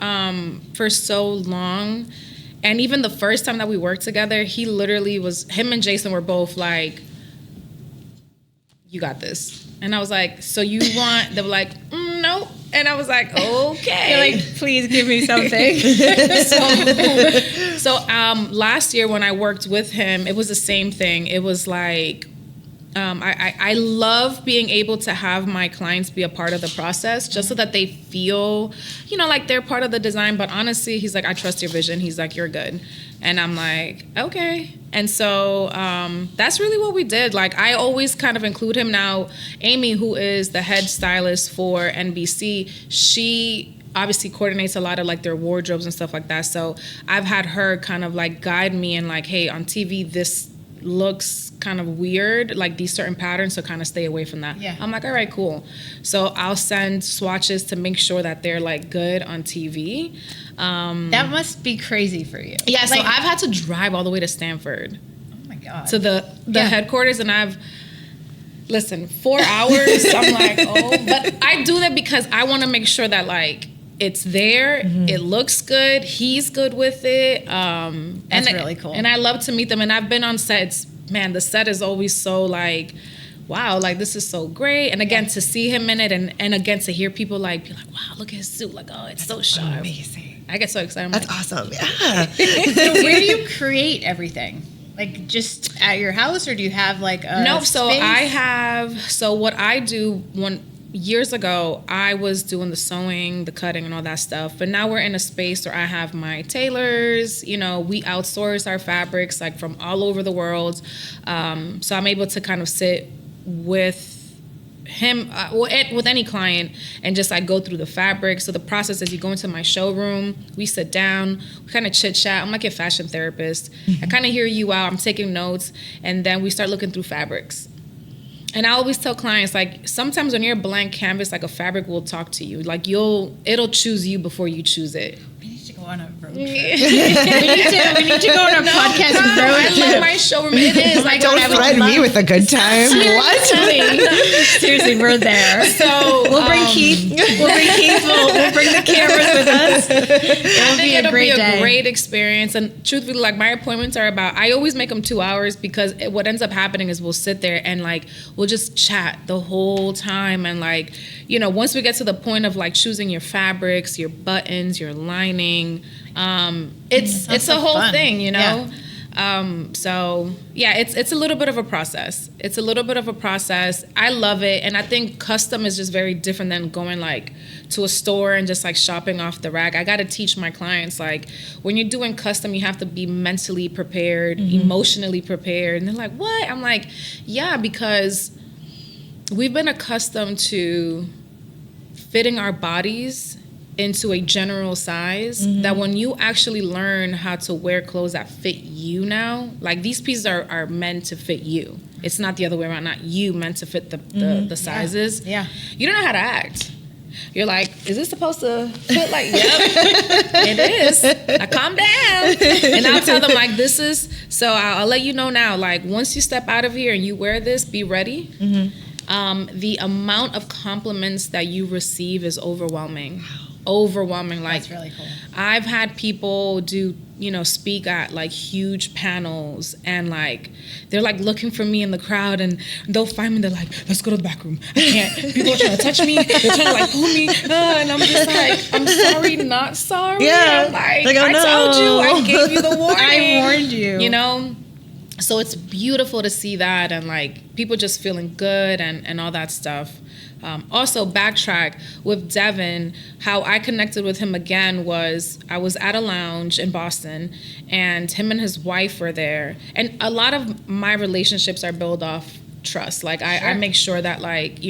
for so long, and even the first time that we worked together, him and Jason were both like, you got this. And I was like, so you want, they were like, nope. And I was like, okay. You're like, please give me something. So last year when I worked with him, it was the same thing. It was like, I love being able to have my clients be a part of the process just so that they feel, like they're part of the design. But honestly, he's like, I trust your vision. He's like, you're good. And I'm like, okay. And so that's really what we did. Like, I always kind of include him now. Amy, who is the head stylist for NBC, she obviously coordinates a lot of like their wardrobes and stuff like that. So I've had her kind of like guide me and like, hey, on TV, this looks kind of weird, like these certain patterns, so kind of stay away from that. Yeah. I'm like, all right, cool. So I'll send swatches to make sure that they're like good on TV. That must be crazy for you. Yeah, so I've had to drive all the way to Stanford. Oh my God. To the headquarters, and 4 hours. I'm like, but I do that because I want to make sure that like it's there, it looks good, he's good with it. That's really cool. And I love to meet them. And I've been on sets, man, the set is always so like, wow, like this is so great. And again, to see him in it and again to hear people like be like, wow, look at his suit, like, oh, it's so sharp. Amazing. I get so excited. That's awesome. Yeah. So where do you create everything? Like just at your house, or do you have like a space? So what I do years ago, I was doing the sewing, the cutting, and all that stuff. But now we're in a space where I have my tailors. We outsource our fabrics like from all over the world. So I'm able to kind of sit with him, with any client, and just like go through the fabric. So the process is you go into my showroom, we sit down, we kind of chit chat. I'm like a fashion therapist. I kind of hear you out. I'm taking notes, and then we start looking through fabrics. And I always tell clients, like, sometimes when you're a blank canvas, like a fabric will talk to you. Like it'll choose you before you choose it. We need to go on a road trip. we need to go on a podcast road trip. I love my showroom. It is. Like, don't threaten me with a good time. What? Seriously, we're there. So we'll bring Keith. We'll bring the cameras with us. It'll be a great experience. And truthfully, like my appointments are I always make them 2 hours because what ends up happening is we'll sit there and like we'll just chat the whole time. And like, once we get to the point of like choosing your fabrics, your buttons, your lining, it's a whole thing, Yeah. So yeah, it's a little bit of a process. I love it. And I think custom is just very different than going like to a store and just like shopping off the rack. I got to teach my clients, like when you're doing custom, you have to be mentally prepared, emotionally prepared. And they're like, what? I'm like, yeah, because we've been accustomed to fitting our bodies into a general size that when you actually learn how to wear clothes that fit you now, like these pieces are meant to fit you. It's not the other way around, not you meant to fit the sizes. Yeah. You don't know how to act. You're like, is this supposed to fit? Like, yep, it is. Now calm down. And I'll tell them like, this is, so I'll let you know now, like once you step out of here and you wear this, be ready. The amount of compliments that you receive is overwhelming. Overwhelming. Like, that's really cool. I've had people speak at like huge panels, and like they're like looking for me in the crowd, and they'll find me. They're like, let's go to the back room. I can't. People are trying to touch me. They're trying to like pull me, and I'm just like, I'm sorry, not sorry. Yeah. I'm like oh, I no. told you. I gave you the warning. I warned you. You know. So it's beautiful to see that, and like people just feeling good and all that stuff. Also, backtrack with Devin, how I connected with him again was I was at a lounge in Boston, and him and his wife were there. And a lot of my relationships are built off trust. Like I make sure that like,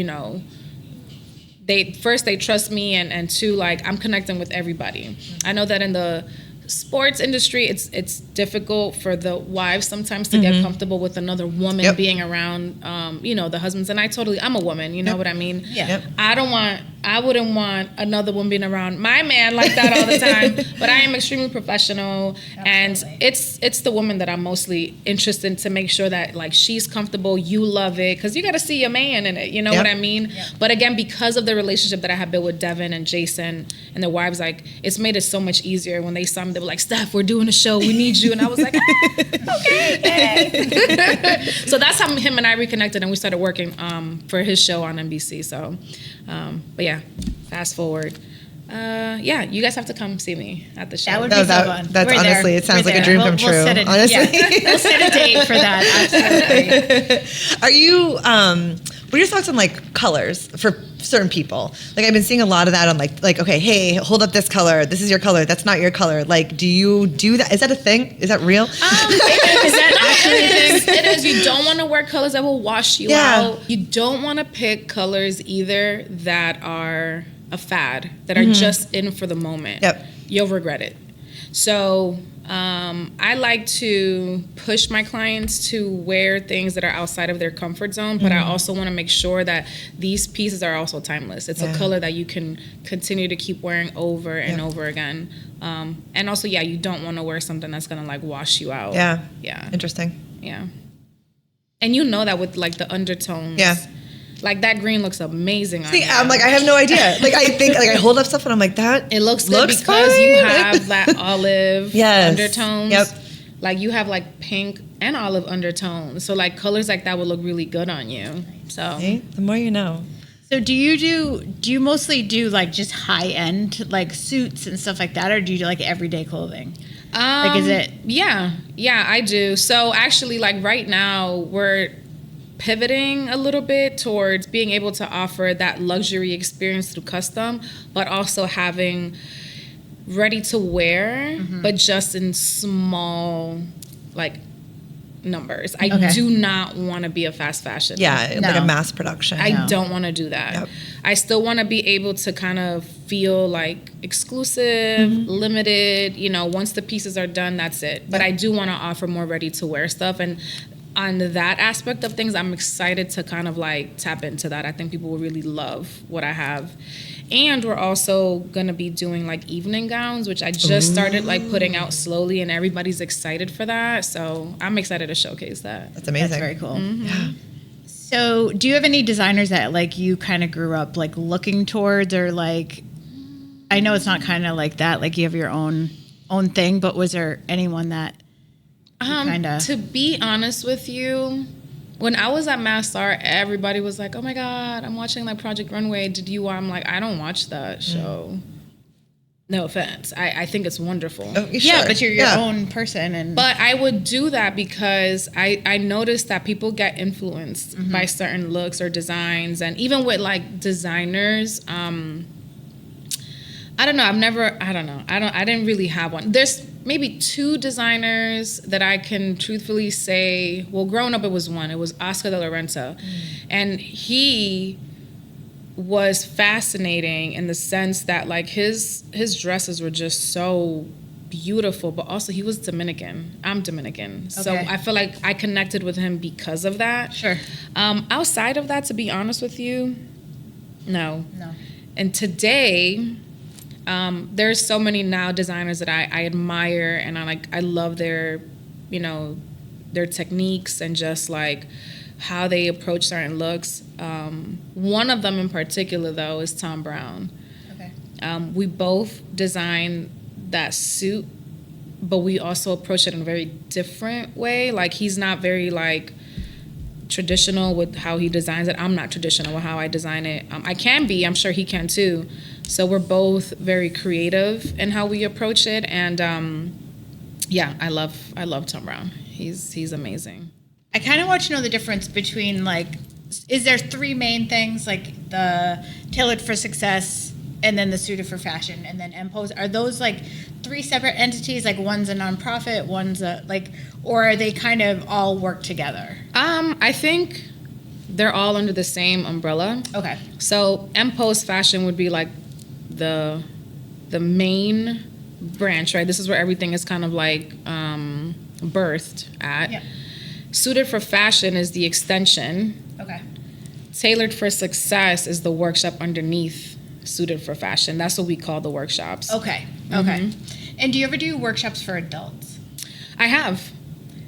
they trust me, and two, like I'm connecting with everybody. I know that in the sports industry, it's difficult for the wives sometimes to get comfortable with another woman being around, the husbands. And I'm a woman, you know what I mean? Yeah. I wouldn't want another woman being around my man like that all the time. But I am extremely professional. Absolutely. And it's the woman that I'm mostly interested in, to make sure that like she's comfortable, you love it, because you got to see your man in it, you know what I mean? Yep. But again, because of the relationship that I have built with Devin and Jason and their wives, like it's made it so much easier. When they saw me, they were like, Steph, we're doing a show, we need you. And I was like, okay. So that's how him and I reconnected, and we started working for his show on NBC. So, but yeah, fast forward. You guys have to come see me at the show. That would be so fun. That's honestly, it sounds like a dream come true. Honestly, we'll set a date for that. Absolutely. Are you? What are your thoughts on like colors for certain people? Like I've been seeing a lot of that on like okay, hey, hold up this color. This is your color. That's not your color. Like, do you do that? Is that a thing? Is that real? Is that actually a thing? It is. You don't want to wear colors that will wash you out. You don't want to pick colors either that are a fad, that are just in for the moment. Yep. You'll regret it. So I like to push my clients to wear things that are outside of their comfort zone, but I also want to make sure that these pieces are also timeless. It's a color that you can continue to keep wearing over and over again. And also, you don't want to wear something that's going to like wash you out. Yeah. Yeah. Interesting. Yeah. And you know that with like the undertones. Yeah. Like that green looks amazing on you. I'm like, I have no idea. Like I think, like I hold up stuff and I'm like, that it looks good because fine. You have that olive undertones. Yep. Like you have like pink and olive undertones. So like colors like that would look really good on you. So the more you know. So do you mostly do like just high end like suits and stuff like that, or do you do like everyday clothing? Like is it? Yeah, I do. So actually, like right now we're pivoting a little bit towards being able to offer that luxury experience through custom, but also having ready to wear, but just in small like numbers. I do not want to be a fast fashion. Yeah, like a mass production. I don't want to do that. Yep. I still want to be able to kind of feel like exclusive, limited, once the pieces are done, that's it. But I do want to offer more ready to wear stuff, and on that aspect of things, I'm excited to kind of like tap into that. I think people will really love what I have. And we're also going to be doing like evening gowns, which I just started like putting out slowly, and everybody's excited for that. So I'm excited to showcase that. That's amazing. That's very cool. Yeah. So do you have any designers that like you kind of grew up like looking towards, or like, I know it's not kind of like that, like you have your own thing, but was there anyone that to be honest with you, when I was at Mass Art, everybody was like, oh my God, I'm watching like Project Runway. Did you? I'm like, I don't watch that show. No offense. I think it's wonderful. Oh, yeah, but you're your own person. But I would do that because I noticed that people get influenced by certain looks or designs. And even with like designers, I don't know. I didn't really have one. There's maybe two designers that I can truthfully say, well, growing up it was one. It was Oscar de la Renta. And he was fascinating in the sense that like his dresses were just so beautiful, but also he was Dominican. I'm Dominican. Okay. So I feel like I connected with him because of that. Sure. Outside of that, to be honest with you, no. And today, there's so many now designers that I admire, and I love their, you know, their techniques and just like how they approach certain looks. One of them in particular, though, is Tom Brown. Okay. We both design that suit, but we also approach it in a very different way. Like, he's not very like traditional with how he designs it. I'm not traditional with how I design it. I can be, I'm sure he can too. So we're both very creative in how we approach it. And yeah, I love Tom Brown. He's amazing. I kind of want to know the difference between, like, is there three main things, like the Tailored for Success and then the Suited for Fashion and then Mpoze? Are those like three separate entities? Like, one's a nonprofit, one's a like, or are they kind of all work together? I think they're all under the same umbrella. Okay. So Mpoze Fashion would be like the main branch, right? This is where everything is kind of like birthed at. Yeah. Suited for Fashion is the extension. Okay. Tailored for Success is the workshop underneath Suited for Fashion. That's what we call the workshops. Okay. Okay. And do you ever do workshops for adults? I have.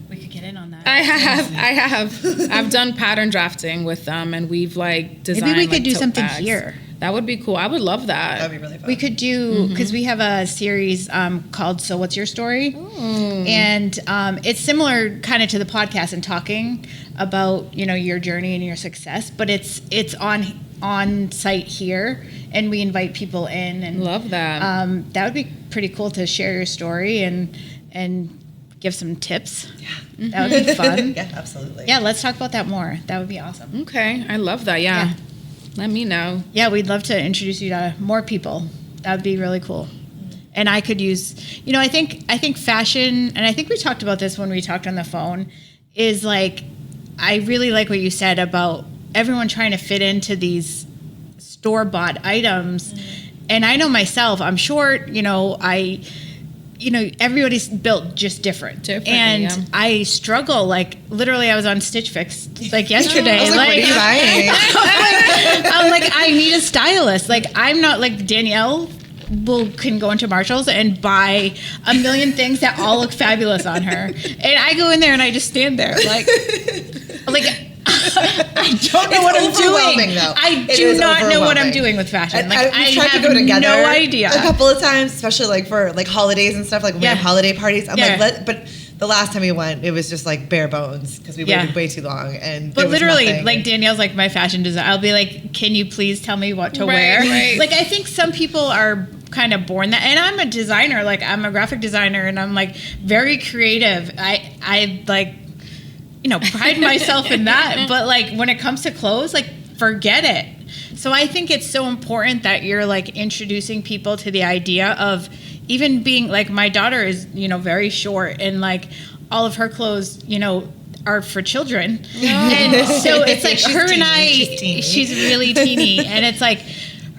We could get in on that. I have. I've done pattern drafting with them, and we've like designed. Maybe we could like, do tote something bags. here. That would be cool. I would love that. That'd be really fun. We could do, because we have a series called So What's Your Story? And it's similar kind of to the podcast and talking about, you know, your journey and your success, but it's on site here, and we invite people in. And Love that. That would be pretty cool to share your story and give some tips. Yeah. That would be fun. Yeah, absolutely. Yeah, let's talk about that more. That would be awesome. Okay, I love that. Yeah. Let me know. Yeah, we'd love to introduce you to more people. That would be really cool. And I could use, you know, I think fashion, and I think we talked about this when we talked on the phone, is like, I really like what you said about everyone trying to fit into these store-bought items. And I know myself, I'm short, everybody's built just different. And I struggle, like, literally I was on Stitch Fix like yesterday. I was like, what are you buying? I'm like, I need a stylist. Like, I'm not like Danielle can go into Marshalls and buy a million things that all look fabulous on her. And I go in there and I just stand there like I don't know what I'm doing. Though. I do not know what I'm doing with fashion. Like, I tried have to go together no idea. A couple of times, especially like for like holidays and stuff, like when we have holiday parties. I'm like, but the last time we went, it was just like bare bones because we waited way too long. But literally, nothing. like, Danielle's like my fashion designer. I'll be like, can you please tell me what to wear? Right. Like, I think some people are kind of born that, and I'm a designer. Like, I'm a graphic designer, and I'm like very creative. I like, pride myself in that. But like, when it comes to clothes, like, forget it. So I think it's so important that you're like introducing people to the idea of even being like, my daughter is, very short, and like all of her clothes, are for children. Oh. And so it's like she's really teeny. And it's like,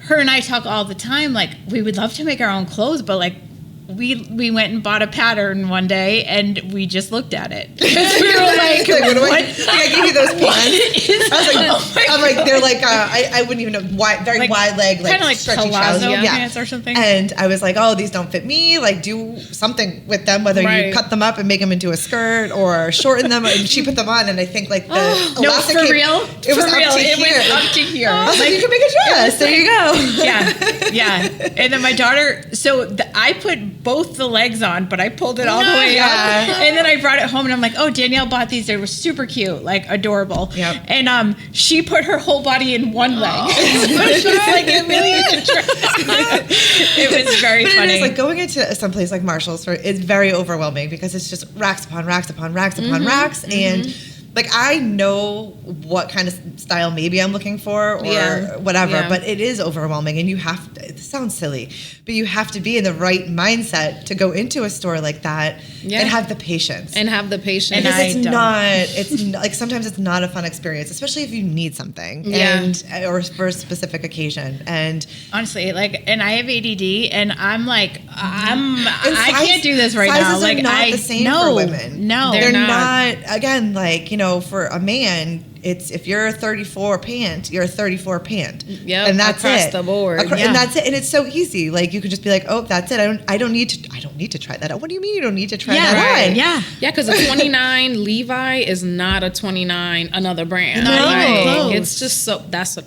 her and I talk all the time, like, we would love to make our own clothes, but like, we went and bought a pattern one day and we just looked at it. Because we were like, what? I gave you those pants. I'm like, they're like, I wouldn't even know, very wide leg, like, kind of like stretchy palazzo trousers. pants or something. And I was like, oh, these don't fit me. Like, do something with them, whether you cut them up and make them into a skirt or shorten them. And she put them on, and I think like the elastic for real? It was up to here. I was like, you can make a dress. There you go. Yeah. And then my daughter, I put both the legs on, but I pulled it all the way up. And then I brought it home, and I'm like, oh, Danielle bought these. They were super cute, like adorable. Yep. And she put her whole body in one leg. So she's like, it really is a trip. It was very funny. It is like going into someplace like Marshalls, it's very overwhelming because it's just racks upon racks upon racks upon racks. And like, I know what kind of style maybe I'm looking for or whatever, but it is overwhelming, and it sounds silly, but you have to be in the right mindset to go into a store like that and have the patience. And Because it's not like, sometimes it's not a fun experience, especially if you need something or for a specific occasion. And honestly, like, and I have ADD, and I'm like, I can't do this right now. Sizes are not the same for women. No, they're not. Again, like, you know, for a man, it's if you're a 34 pant, you're a 34 pant. Yep, and that's across it. the board. And that's it. And it's so easy. Like, you can just be like, oh, that's it. I don't need to try that out. What do you mean you don't need to try that on? Yeah. Yeah, because a 29 Levi is not a 29 another brand. No, like, it's just so, that's what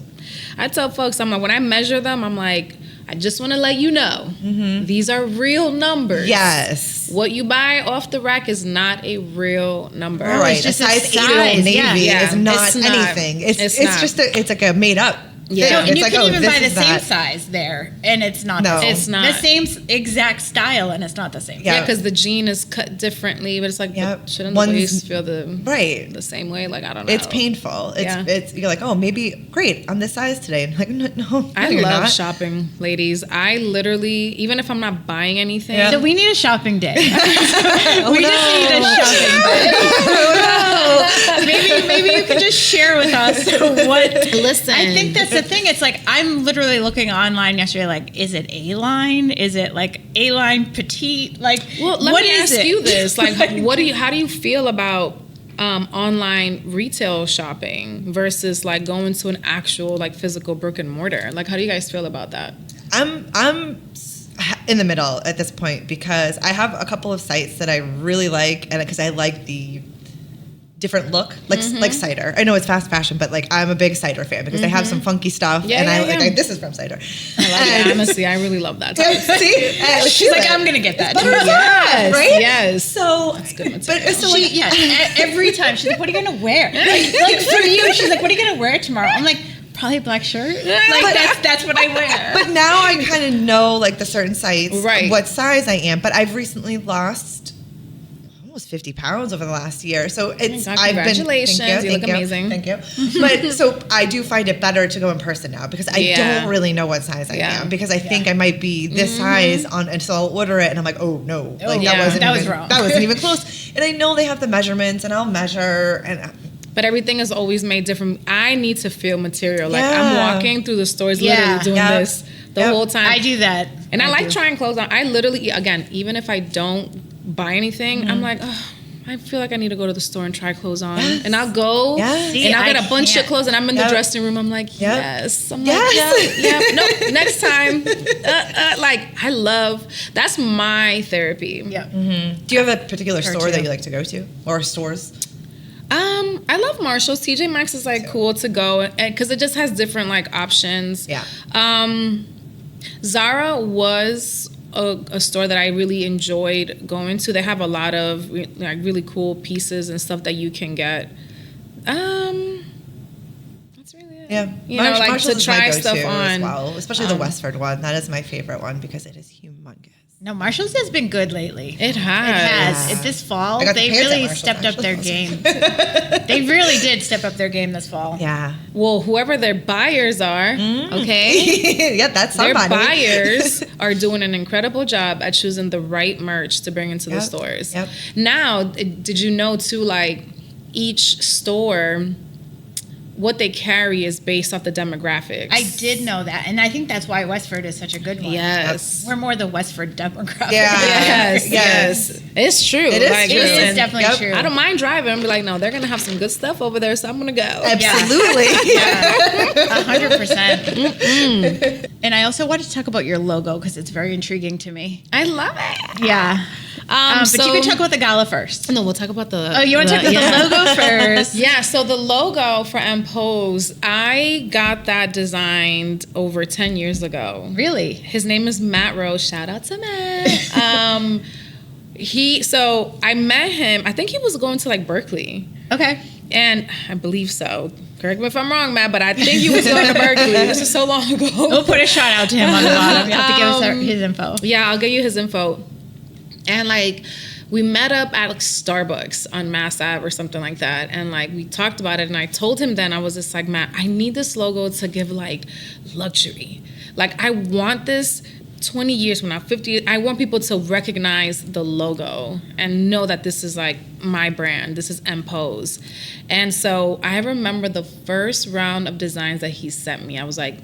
I tell folks. I'm like, when I measure them, I'm like, I just want to let you know, these are real numbers. Yes. What you buy off the rack is not a real number. Right. It's just a size 8 Old Navy is not anything. It's not. just it's like a made up. Yeah. So, and it's you like, can even buy the same that. size there, and it's not. No. It's not. the same exact style, and it's not the same. Yeah, because the jean is cut differently, but it's like, but shouldn't the waist feel the same way? Like, I don't know. It's painful. It's you're like, oh, maybe great. I'm this size today. And I'm like, no. I love shopping, ladies. I literally, even if I'm not buying anything. So we need a shopping day. We just need a shopping day. Maybe you could just share with us what. Listen, I think that's the thing. It's like I'm literally looking online yesterday. Like, is it A-line? Is it like A-line petite? Like, well, let me ask you this: like, how do you feel about online retail shopping versus like going to an actual like physical brick and mortar? Like, how do you guys feel about that? I'm in the middle at this point because I have a couple of sites that I really like, and because I like the different look, like cider. I know it's fast fashion, but like I'm a big cider fan because they have some funky stuff, and this is from cider. I love it. Honestly, I really love that. See, she's like, I'm gonna get that. Yes, right? Yes. So that's good material. But so like, every time she's like, "What are you gonna wear?" Like for you, she's like, "What are you gonna wear tomorrow?" I'm like, probably a black shirt. Like that's what I wear. But now I kind of know like the certain sites, right, what size I am. But I've recently lost almost 50 pounds over the last year. So it's congratulations. You look amazing. Thank you. But so I do find it better to go in person now because I don't really know what size I am because I think I might be this size and so I'll order it and I'm like, oh no, like that was wrong. That wasn't even close. And I know they have the measurements and I'll measure and. But everything is always made different. I need to feel material. Like I'm walking through the stores, literally doing this the whole time. I do that. And I like trying clothes on. I literally, again, even if I don't buy anything, I'm like, oh, I feel like I need to go to the store and try clothes on. And I'll go and I'll get a bunch of clothes and I'm in the dressing room. I'm like, yes. I'm like, no, next time. Like, I love, that's my therapy. Yeah. Mm-hmm. Do you have a particular store that you like to go to or stores? I love Marshall's. TJ Maxx is like cool to go because it just has different like options. Yeah. Zara was a store that I really enjoyed going to. They have a lot of like really cool pieces and stuff that you can get. That's really it. Yeah. You know, like Marshall's to try is my go-to stuff on. as well, especially the Westford one. That is my favorite one because it is humongous. No, Marshall's has been good lately. It has. Yeah. This fall, they really stepped up their game. They really did step up their game this fall. Yeah. Well, whoever their buyers are, okay? Yeah, that's somebody. Their buyers are doing an incredible job at choosing the right merch to bring into the stores. Yep. Now, did you know, too, like, each store, what they carry is based off the demographics. I did know that, and I think that's why Westford is such a good one. Yes. We're more the Westford demographic. Yes. It's true. It is like, true. It is definitely true. I don't mind driving and be like, no, they're going to have some good stuff over there, so I'm going to go. Absolutely. Yeah. 100%. And I also wanted to talk about your logo because it's very intriguing to me. I love it. Yeah. But you can talk about the gala first. No, we'll talk about the... Oh, you want to talk about the logo first? Yeah, so the logo for Mpoze, I got that designed over 10 years ago. Really? His name is Matt Rose. Shout out to Matt. So I met him, I think he was going to like Berkeley. Okay. And I believe so. Correct me if I'm wrong, Matt, but I think he was going to Berkeley. This is so long ago. We'll put a shout out to him on the bottom. You have to give us his info. Yeah, I'll give you his info. And like we met up at like Starbucks on Mass Ave or something like that, and like we talked about it. And I told him then, I was just like, Matt, I need this logo to give like luxury. Like I want this 20 years from now, 50. I want people to recognize the logo and know that this is like my brand. This is Mpoze. And so I remember the first round of designs that he sent me. I was like,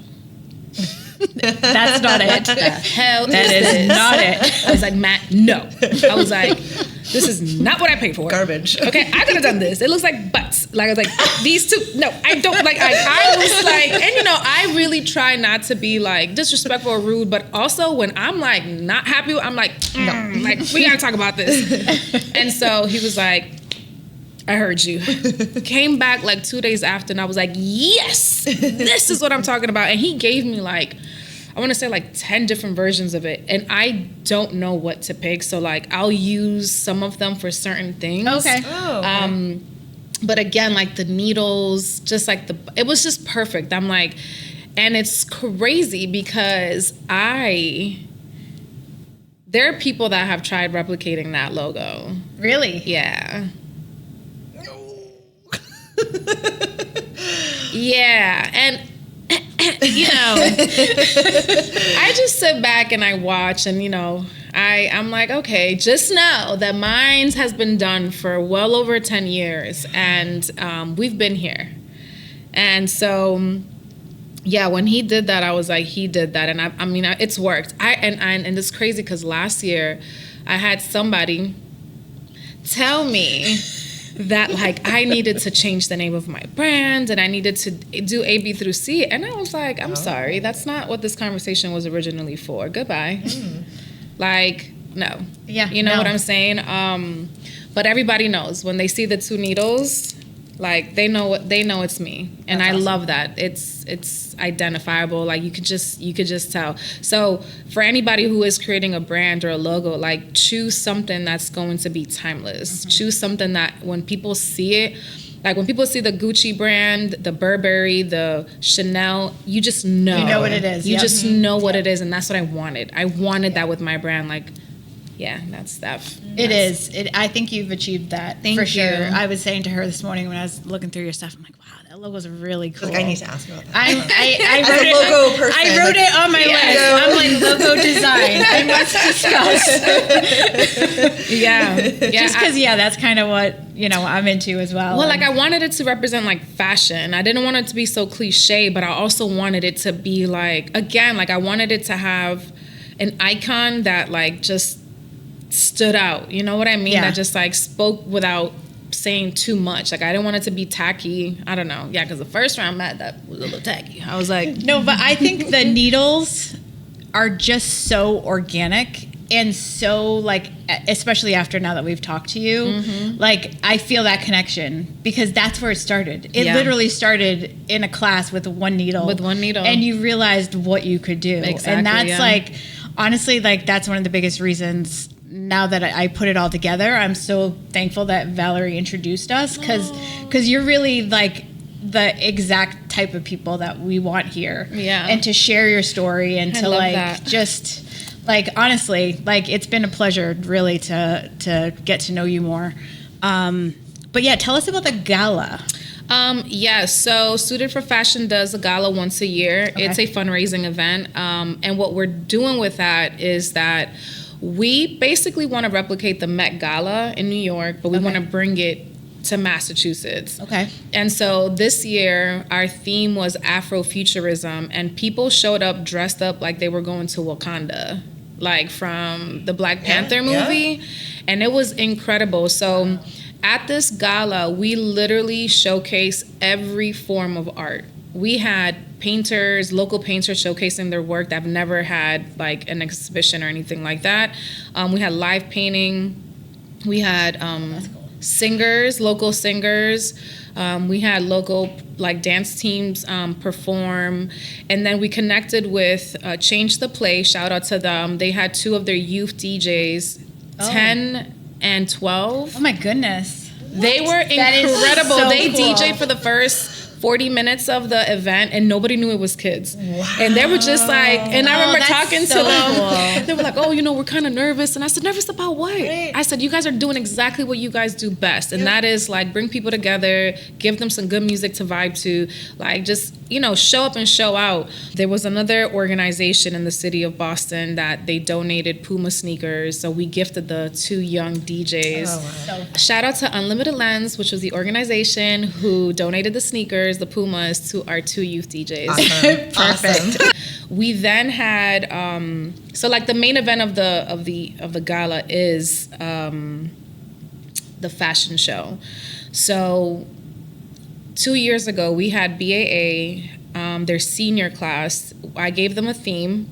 That's not it. The hell That is this? not it. I was like, Matt, no. I was like, this is not what I paid for. Garbage. Okay, I could have done this. It looks like butts. Like, I was like, these two, no, I don't. Like, I was like, and you know, I really try not to be like disrespectful or rude, but also when I'm like not happy, I'm like, like, we gotta talk about this. And so he was like, I heard you. Came back like 2 days after, and I was like, yes, this is what I'm talking about. And he gave me like, I want to say like 10 different versions of it, and I don't know what to pick. So like, I'll use some of them for certain things. Okay. Oh, okay. But again, like the needles, just like it was just perfect. I'm like, and it's crazy because there are people that have tried replicating that logo. Really? Yeah. Yeah, and you know, I just sit back and I watch, and you know, I'm like, okay, just know that mine has been done for well over 10 years, and we've been here. And so, yeah, when he did that, I was like, he did that, and I mean, it's worked. And it's crazy because last year, I had somebody tell me that like I needed to change the name of my brand and I needed to do A, B through C. And I was like, I'm sorry, that's not what this conversation was originally for. Goodbye. Like, no. Yeah. You know what I'm saying? But everybody knows when they see the two needles, like they know it's me. And That's I awesome. love that. It's identifiable. Like you could just tell. So for anybody who is creating a brand or a logo, like choose something that's going to be timeless. Choose something that when people see it, like when people see the Gucci brand, the Burberry, the Chanel, you just know. You know what it is. You Yep. just know what it is, and that's what I wanted. I wanted that with my brand. Like, yeah, that's Steph. It is. I think you've achieved that Thank for you. sure. I was saying to her this morning when I was looking through your stuff, I'm like, wow, that logo's really cool. Like, I need to ask you about that. I As wrote a logo person, I wrote it on my list. I'm like, logo design. I must discuss. Yeah. Just because, that's kind of what, I'm into as well. Well, like I wanted it to represent like fashion. I didn't want it to be so cliche, but I also wanted it to be like, again, like I wanted it to have an icon that like just stood out. You know what I mean? Yeah. That just like spoke without saying too much. Like I didn't want it to be tacky. I don't know. Yeah, because the first round Matt, that was a little tacky. I was like, no, but I think the needles are just so organic and so like, especially after now that we've talked to you, like I feel that connection because that's where it started. It literally started in a class with one needle. And you realized what you could do. Exactly, and that's like, honestly, like that's one of the biggest reasons now that I put it all together. I'm so thankful that Valerie introduced us because you're really like the exact type of people that we want here. Yeah. And to share your story and to like that. just like honestly, like it's been a pleasure really to get to know you more. But yeah, tell us about the gala. So Suited for Fashion does a gala once a year. Okay. It's a fundraising event. And what we're doing with that is that we basically want to replicate the Met Gala in New York, but we want to bring it to Massachusetts. Okay. And so this year, our theme was Afrofuturism, and people showed up dressed up like they were going to Wakanda, like from the Black Panther movie. And it was incredible. So at this gala, we literally showcase every form of art. We had painters, local painters showcasing their work that have never had like an exhibition or anything like that. We had live painting. We had singers, local singers. We had local like dance teams perform. And then we connected with Change the Play. Shout out to them. They had two of their youth DJs, 10 and 12. Oh my goodness. They were That is incredible. so They cool. DJed for the first 40 minutes of the event and nobody knew it was kids. Wow. And they were just like, and I remember that's talking so to them. cool. They were like, oh, we're kind of nervous. And I said, nervous about what? Right. I said, you guys are doing exactly what you guys do best. And that is like bring people together, give them some good music to vibe to, like just, show up and show out. There was another organization in the city of Boston that they donated Puma sneakers. So we gifted the two young DJs. Oh, wow. Shout out to Unlimited Lens, which was the organization who donated the sneakers, the Pumas, to our two youth DJs. Awesome. Perfect. We then had so like the main event of the gala is the fashion show. So 2 years ago we had BAA, their senior class. I gave them a theme,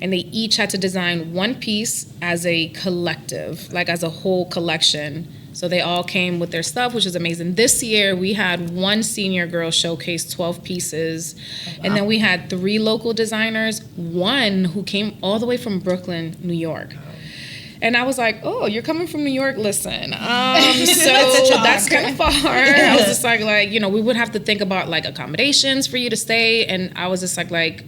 and they each had to design one piece as a collective, like as a whole collection. So they all came with their stuff, which is amazing. This year, we had one senior girl showcase 12 pieces. Oh, wow. And then we had 3 local designers, one who came all the way from Brooklyn, New York. And I was like, oh, you're coming from New York? Listen. So that's kind of far. I was just like, you know, we would have to think about like accommodations for you to stay. And I was just like,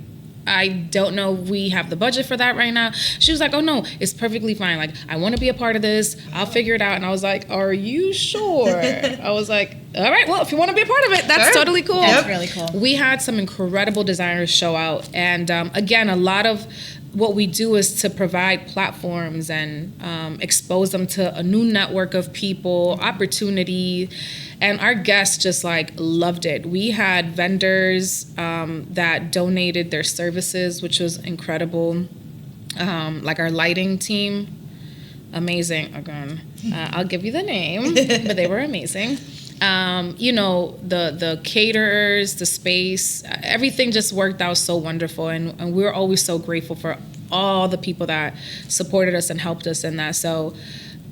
I don't know if we have the budget for that right now. She was like, oh no, it's perfectly fine. Like, I want to be a part of this. I'll figure it out. And I was like, are you sure? I was like, all right, well, if you want to be a part of it, that's totally cool. That's really cool. We had some incredible designers show out. And again, a lot of what we do is to provide platforms and expose them to a new network of people, opportunity. And our guests just like loved it. We had vendors that donated their services, which was incredible. Like our lighting team, amazing. Again, I'll give you the name, but they were amazing. You know, the caterers, the space, everything just worked out so wonderful. And we're always so grateful for all the people that supported us and helped us in that. So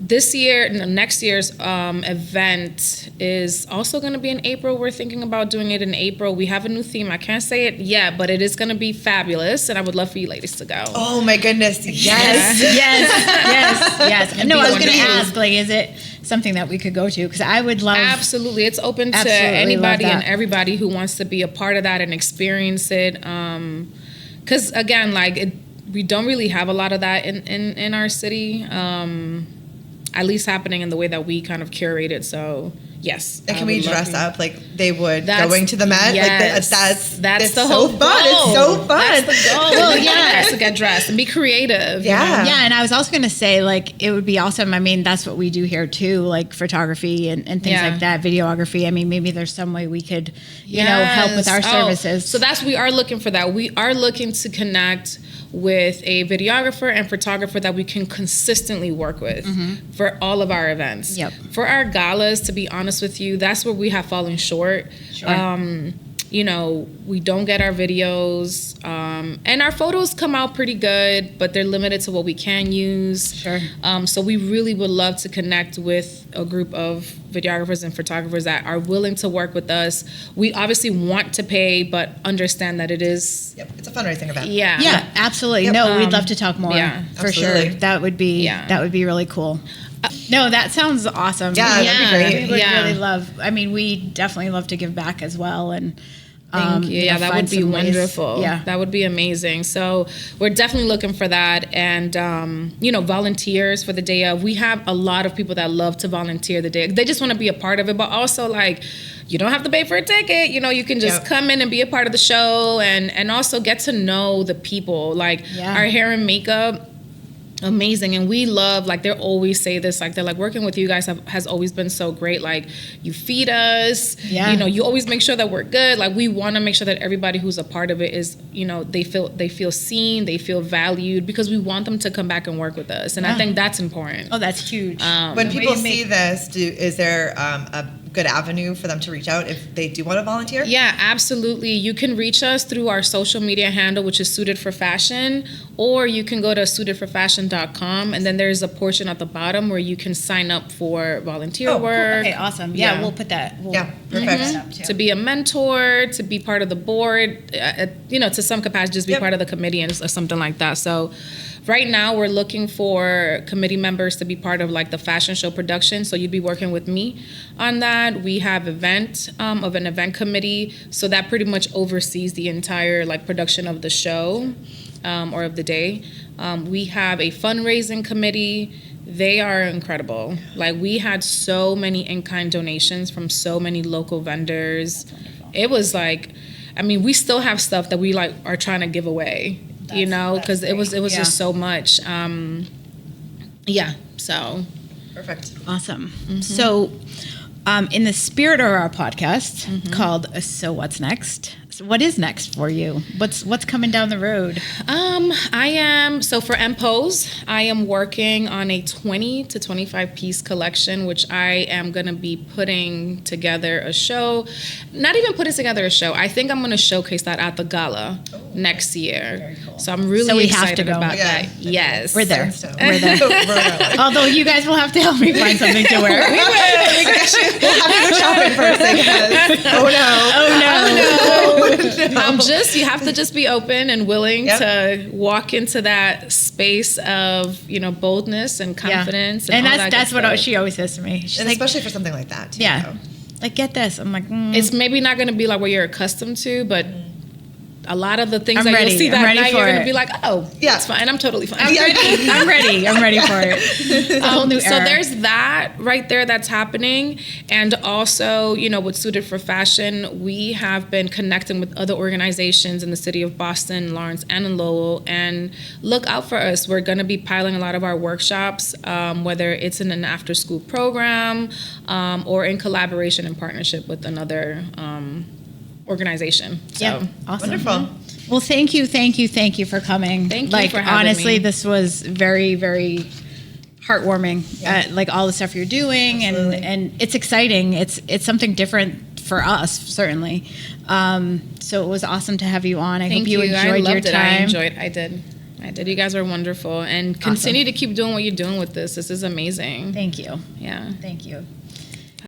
this year, next year's event is also going to be in April. We're thinking about doing it in April. We have a new theme. I can't say it yet, but it is going to be fabulous, and I would love for you ladies to go. Oh my goodness! Yes, yes. No, I was going to ask, like, is it something that we could go to? Because I would love. Absolutely, it's open to anybody and everybody who wants to be a part of that and experience it. Because again, like we don't really have a lot of that in our city. At least happening in the way that we kind of curate it. So yes. And can we dress up like they would going to the Met? Yes. Like that's the whole goal. It's so fun. That's the goal. Well, yeah, to get dressed and be creative. Yeah. Yeah, and I was also going to say, like, it would be awesome. I mean, that's what we do here too, like photography and things like that, videography. I mean, maybe there's some way we could, you know, help with our services. So we are looking for that. We are looking to connect with a videographer and photographer that we can consistently work with for all of our events. Yep. For our galas, to be honest with you, that's where we have fallen short. Sure. You know, we don't get our videos, and our photos come out pretty good, but they're limited to what we can use. Sure. So we really would love to connect with a group of videographers and photographers that are willing to work with us. We obviously want to pay, but understand that it is. Yep, it's a fundraising event. Yeah, absolutely. Yep. No, we'd love to talk more. Yeah, for absolutely. sure. That would be really cool. No, that sounds awesome. Yeah, that'd be great. We would really love. I mean, we definitely love to give back as well, and. Thank you. Yeah, that would be wonderful. Yeah, that would be amazing. So we're definitely looking for that, and you know, volunteers for the day of. We have a lot of people that love to volunteer the day. They just want to be a part of it, but also like, you don't have to pay for a ticket. You know, you can just come in and be a part of the show, and also get to know the people. Like our hair and makeup. Amazing. And we love, like, they always say this, like, they're like, working with you guys has always been so great. Like, you feed us, you know, you always make sure that we're good. Like, we want to make sure that everybody who's a part of it is, you know, they feel seen, they feel valued, because we want them to come back and work with us. And I think that's important. Oh, that's huge. When people see this, is there a good avenue for them to reach out if they do want to volunteer? Yeah, absolutely. You can reach us through our social media handle, which is Suited for Fashion, or you can go to suitedforfashion.com, and then there's a portion at the bottom where you can sign up for volunteer work. Okay, awesome. Yeah, we'll put that. Perfect. To be a mentor, to be part of the board, you know, to some capacity, just be part of the committee and something like that. So right now, we're looking for committee members to be part of like the fashion show production. So you'd be working with me on that. We have an event committee. So that pretty much oversees the entire like production of the show or of the day. We have a fundraising committee. They are incredible. Like, we had so many in-kind donations from so many local vendors. It was like, I mean, we still have stuff that we like are trying to give away. You know, because it was just so much. So perfect, awesome. So, in the spirit of our podcast called "So What's Next," what is next for you? What's coming down the road? So for Mpoze, I am working on a 20 to 25 piece collection, which I am going to be putting together a show. Not even putting together a show. I think I'm going to showcase that at the gala next year. Very cool. So I'm really excited about Yeah. that. Yes. We're there. Although you guys will have to help me find something to wear. We will. We'll have to go shopping first, I guess. No. You have to just be open and willing to walk into that space of, boldness and confidence. And that's what she always says to me. She's and like, especially for something like that, too. Yeah. Like, get this. I'm like, It's maybe not going to be like what you're accustomed to, but a lot of the things you'll see that night, you're going to be like, oh, yeah, that's fine. I'm totally fine. I'm ready. I'm ready for it. It's a whole new era. So there's that right there that's happening. And also, with Suited for Fashion, we have been connecting with other organizations in the city of Boston, Lawrence, and in Lowell. And look out for us. We're going to be piloting a lot of our workshops, whether it's in an after-school program or in collaboration and partnership with another organization. So. Yeah, awesome. Wonderful. Well, thank you for coming. Thank you for having honestly, me. This was very, very heartwarming. Yeah. All the stuff you're doing, and it's exciting. It's something different for us, certainly. So it was awesome to have you on. I hope you enjoyed your time. I did. You guys are wonderful, and continue to keep doing what you're doing with this. This is amazing. Thank you. Yeah. Thank you.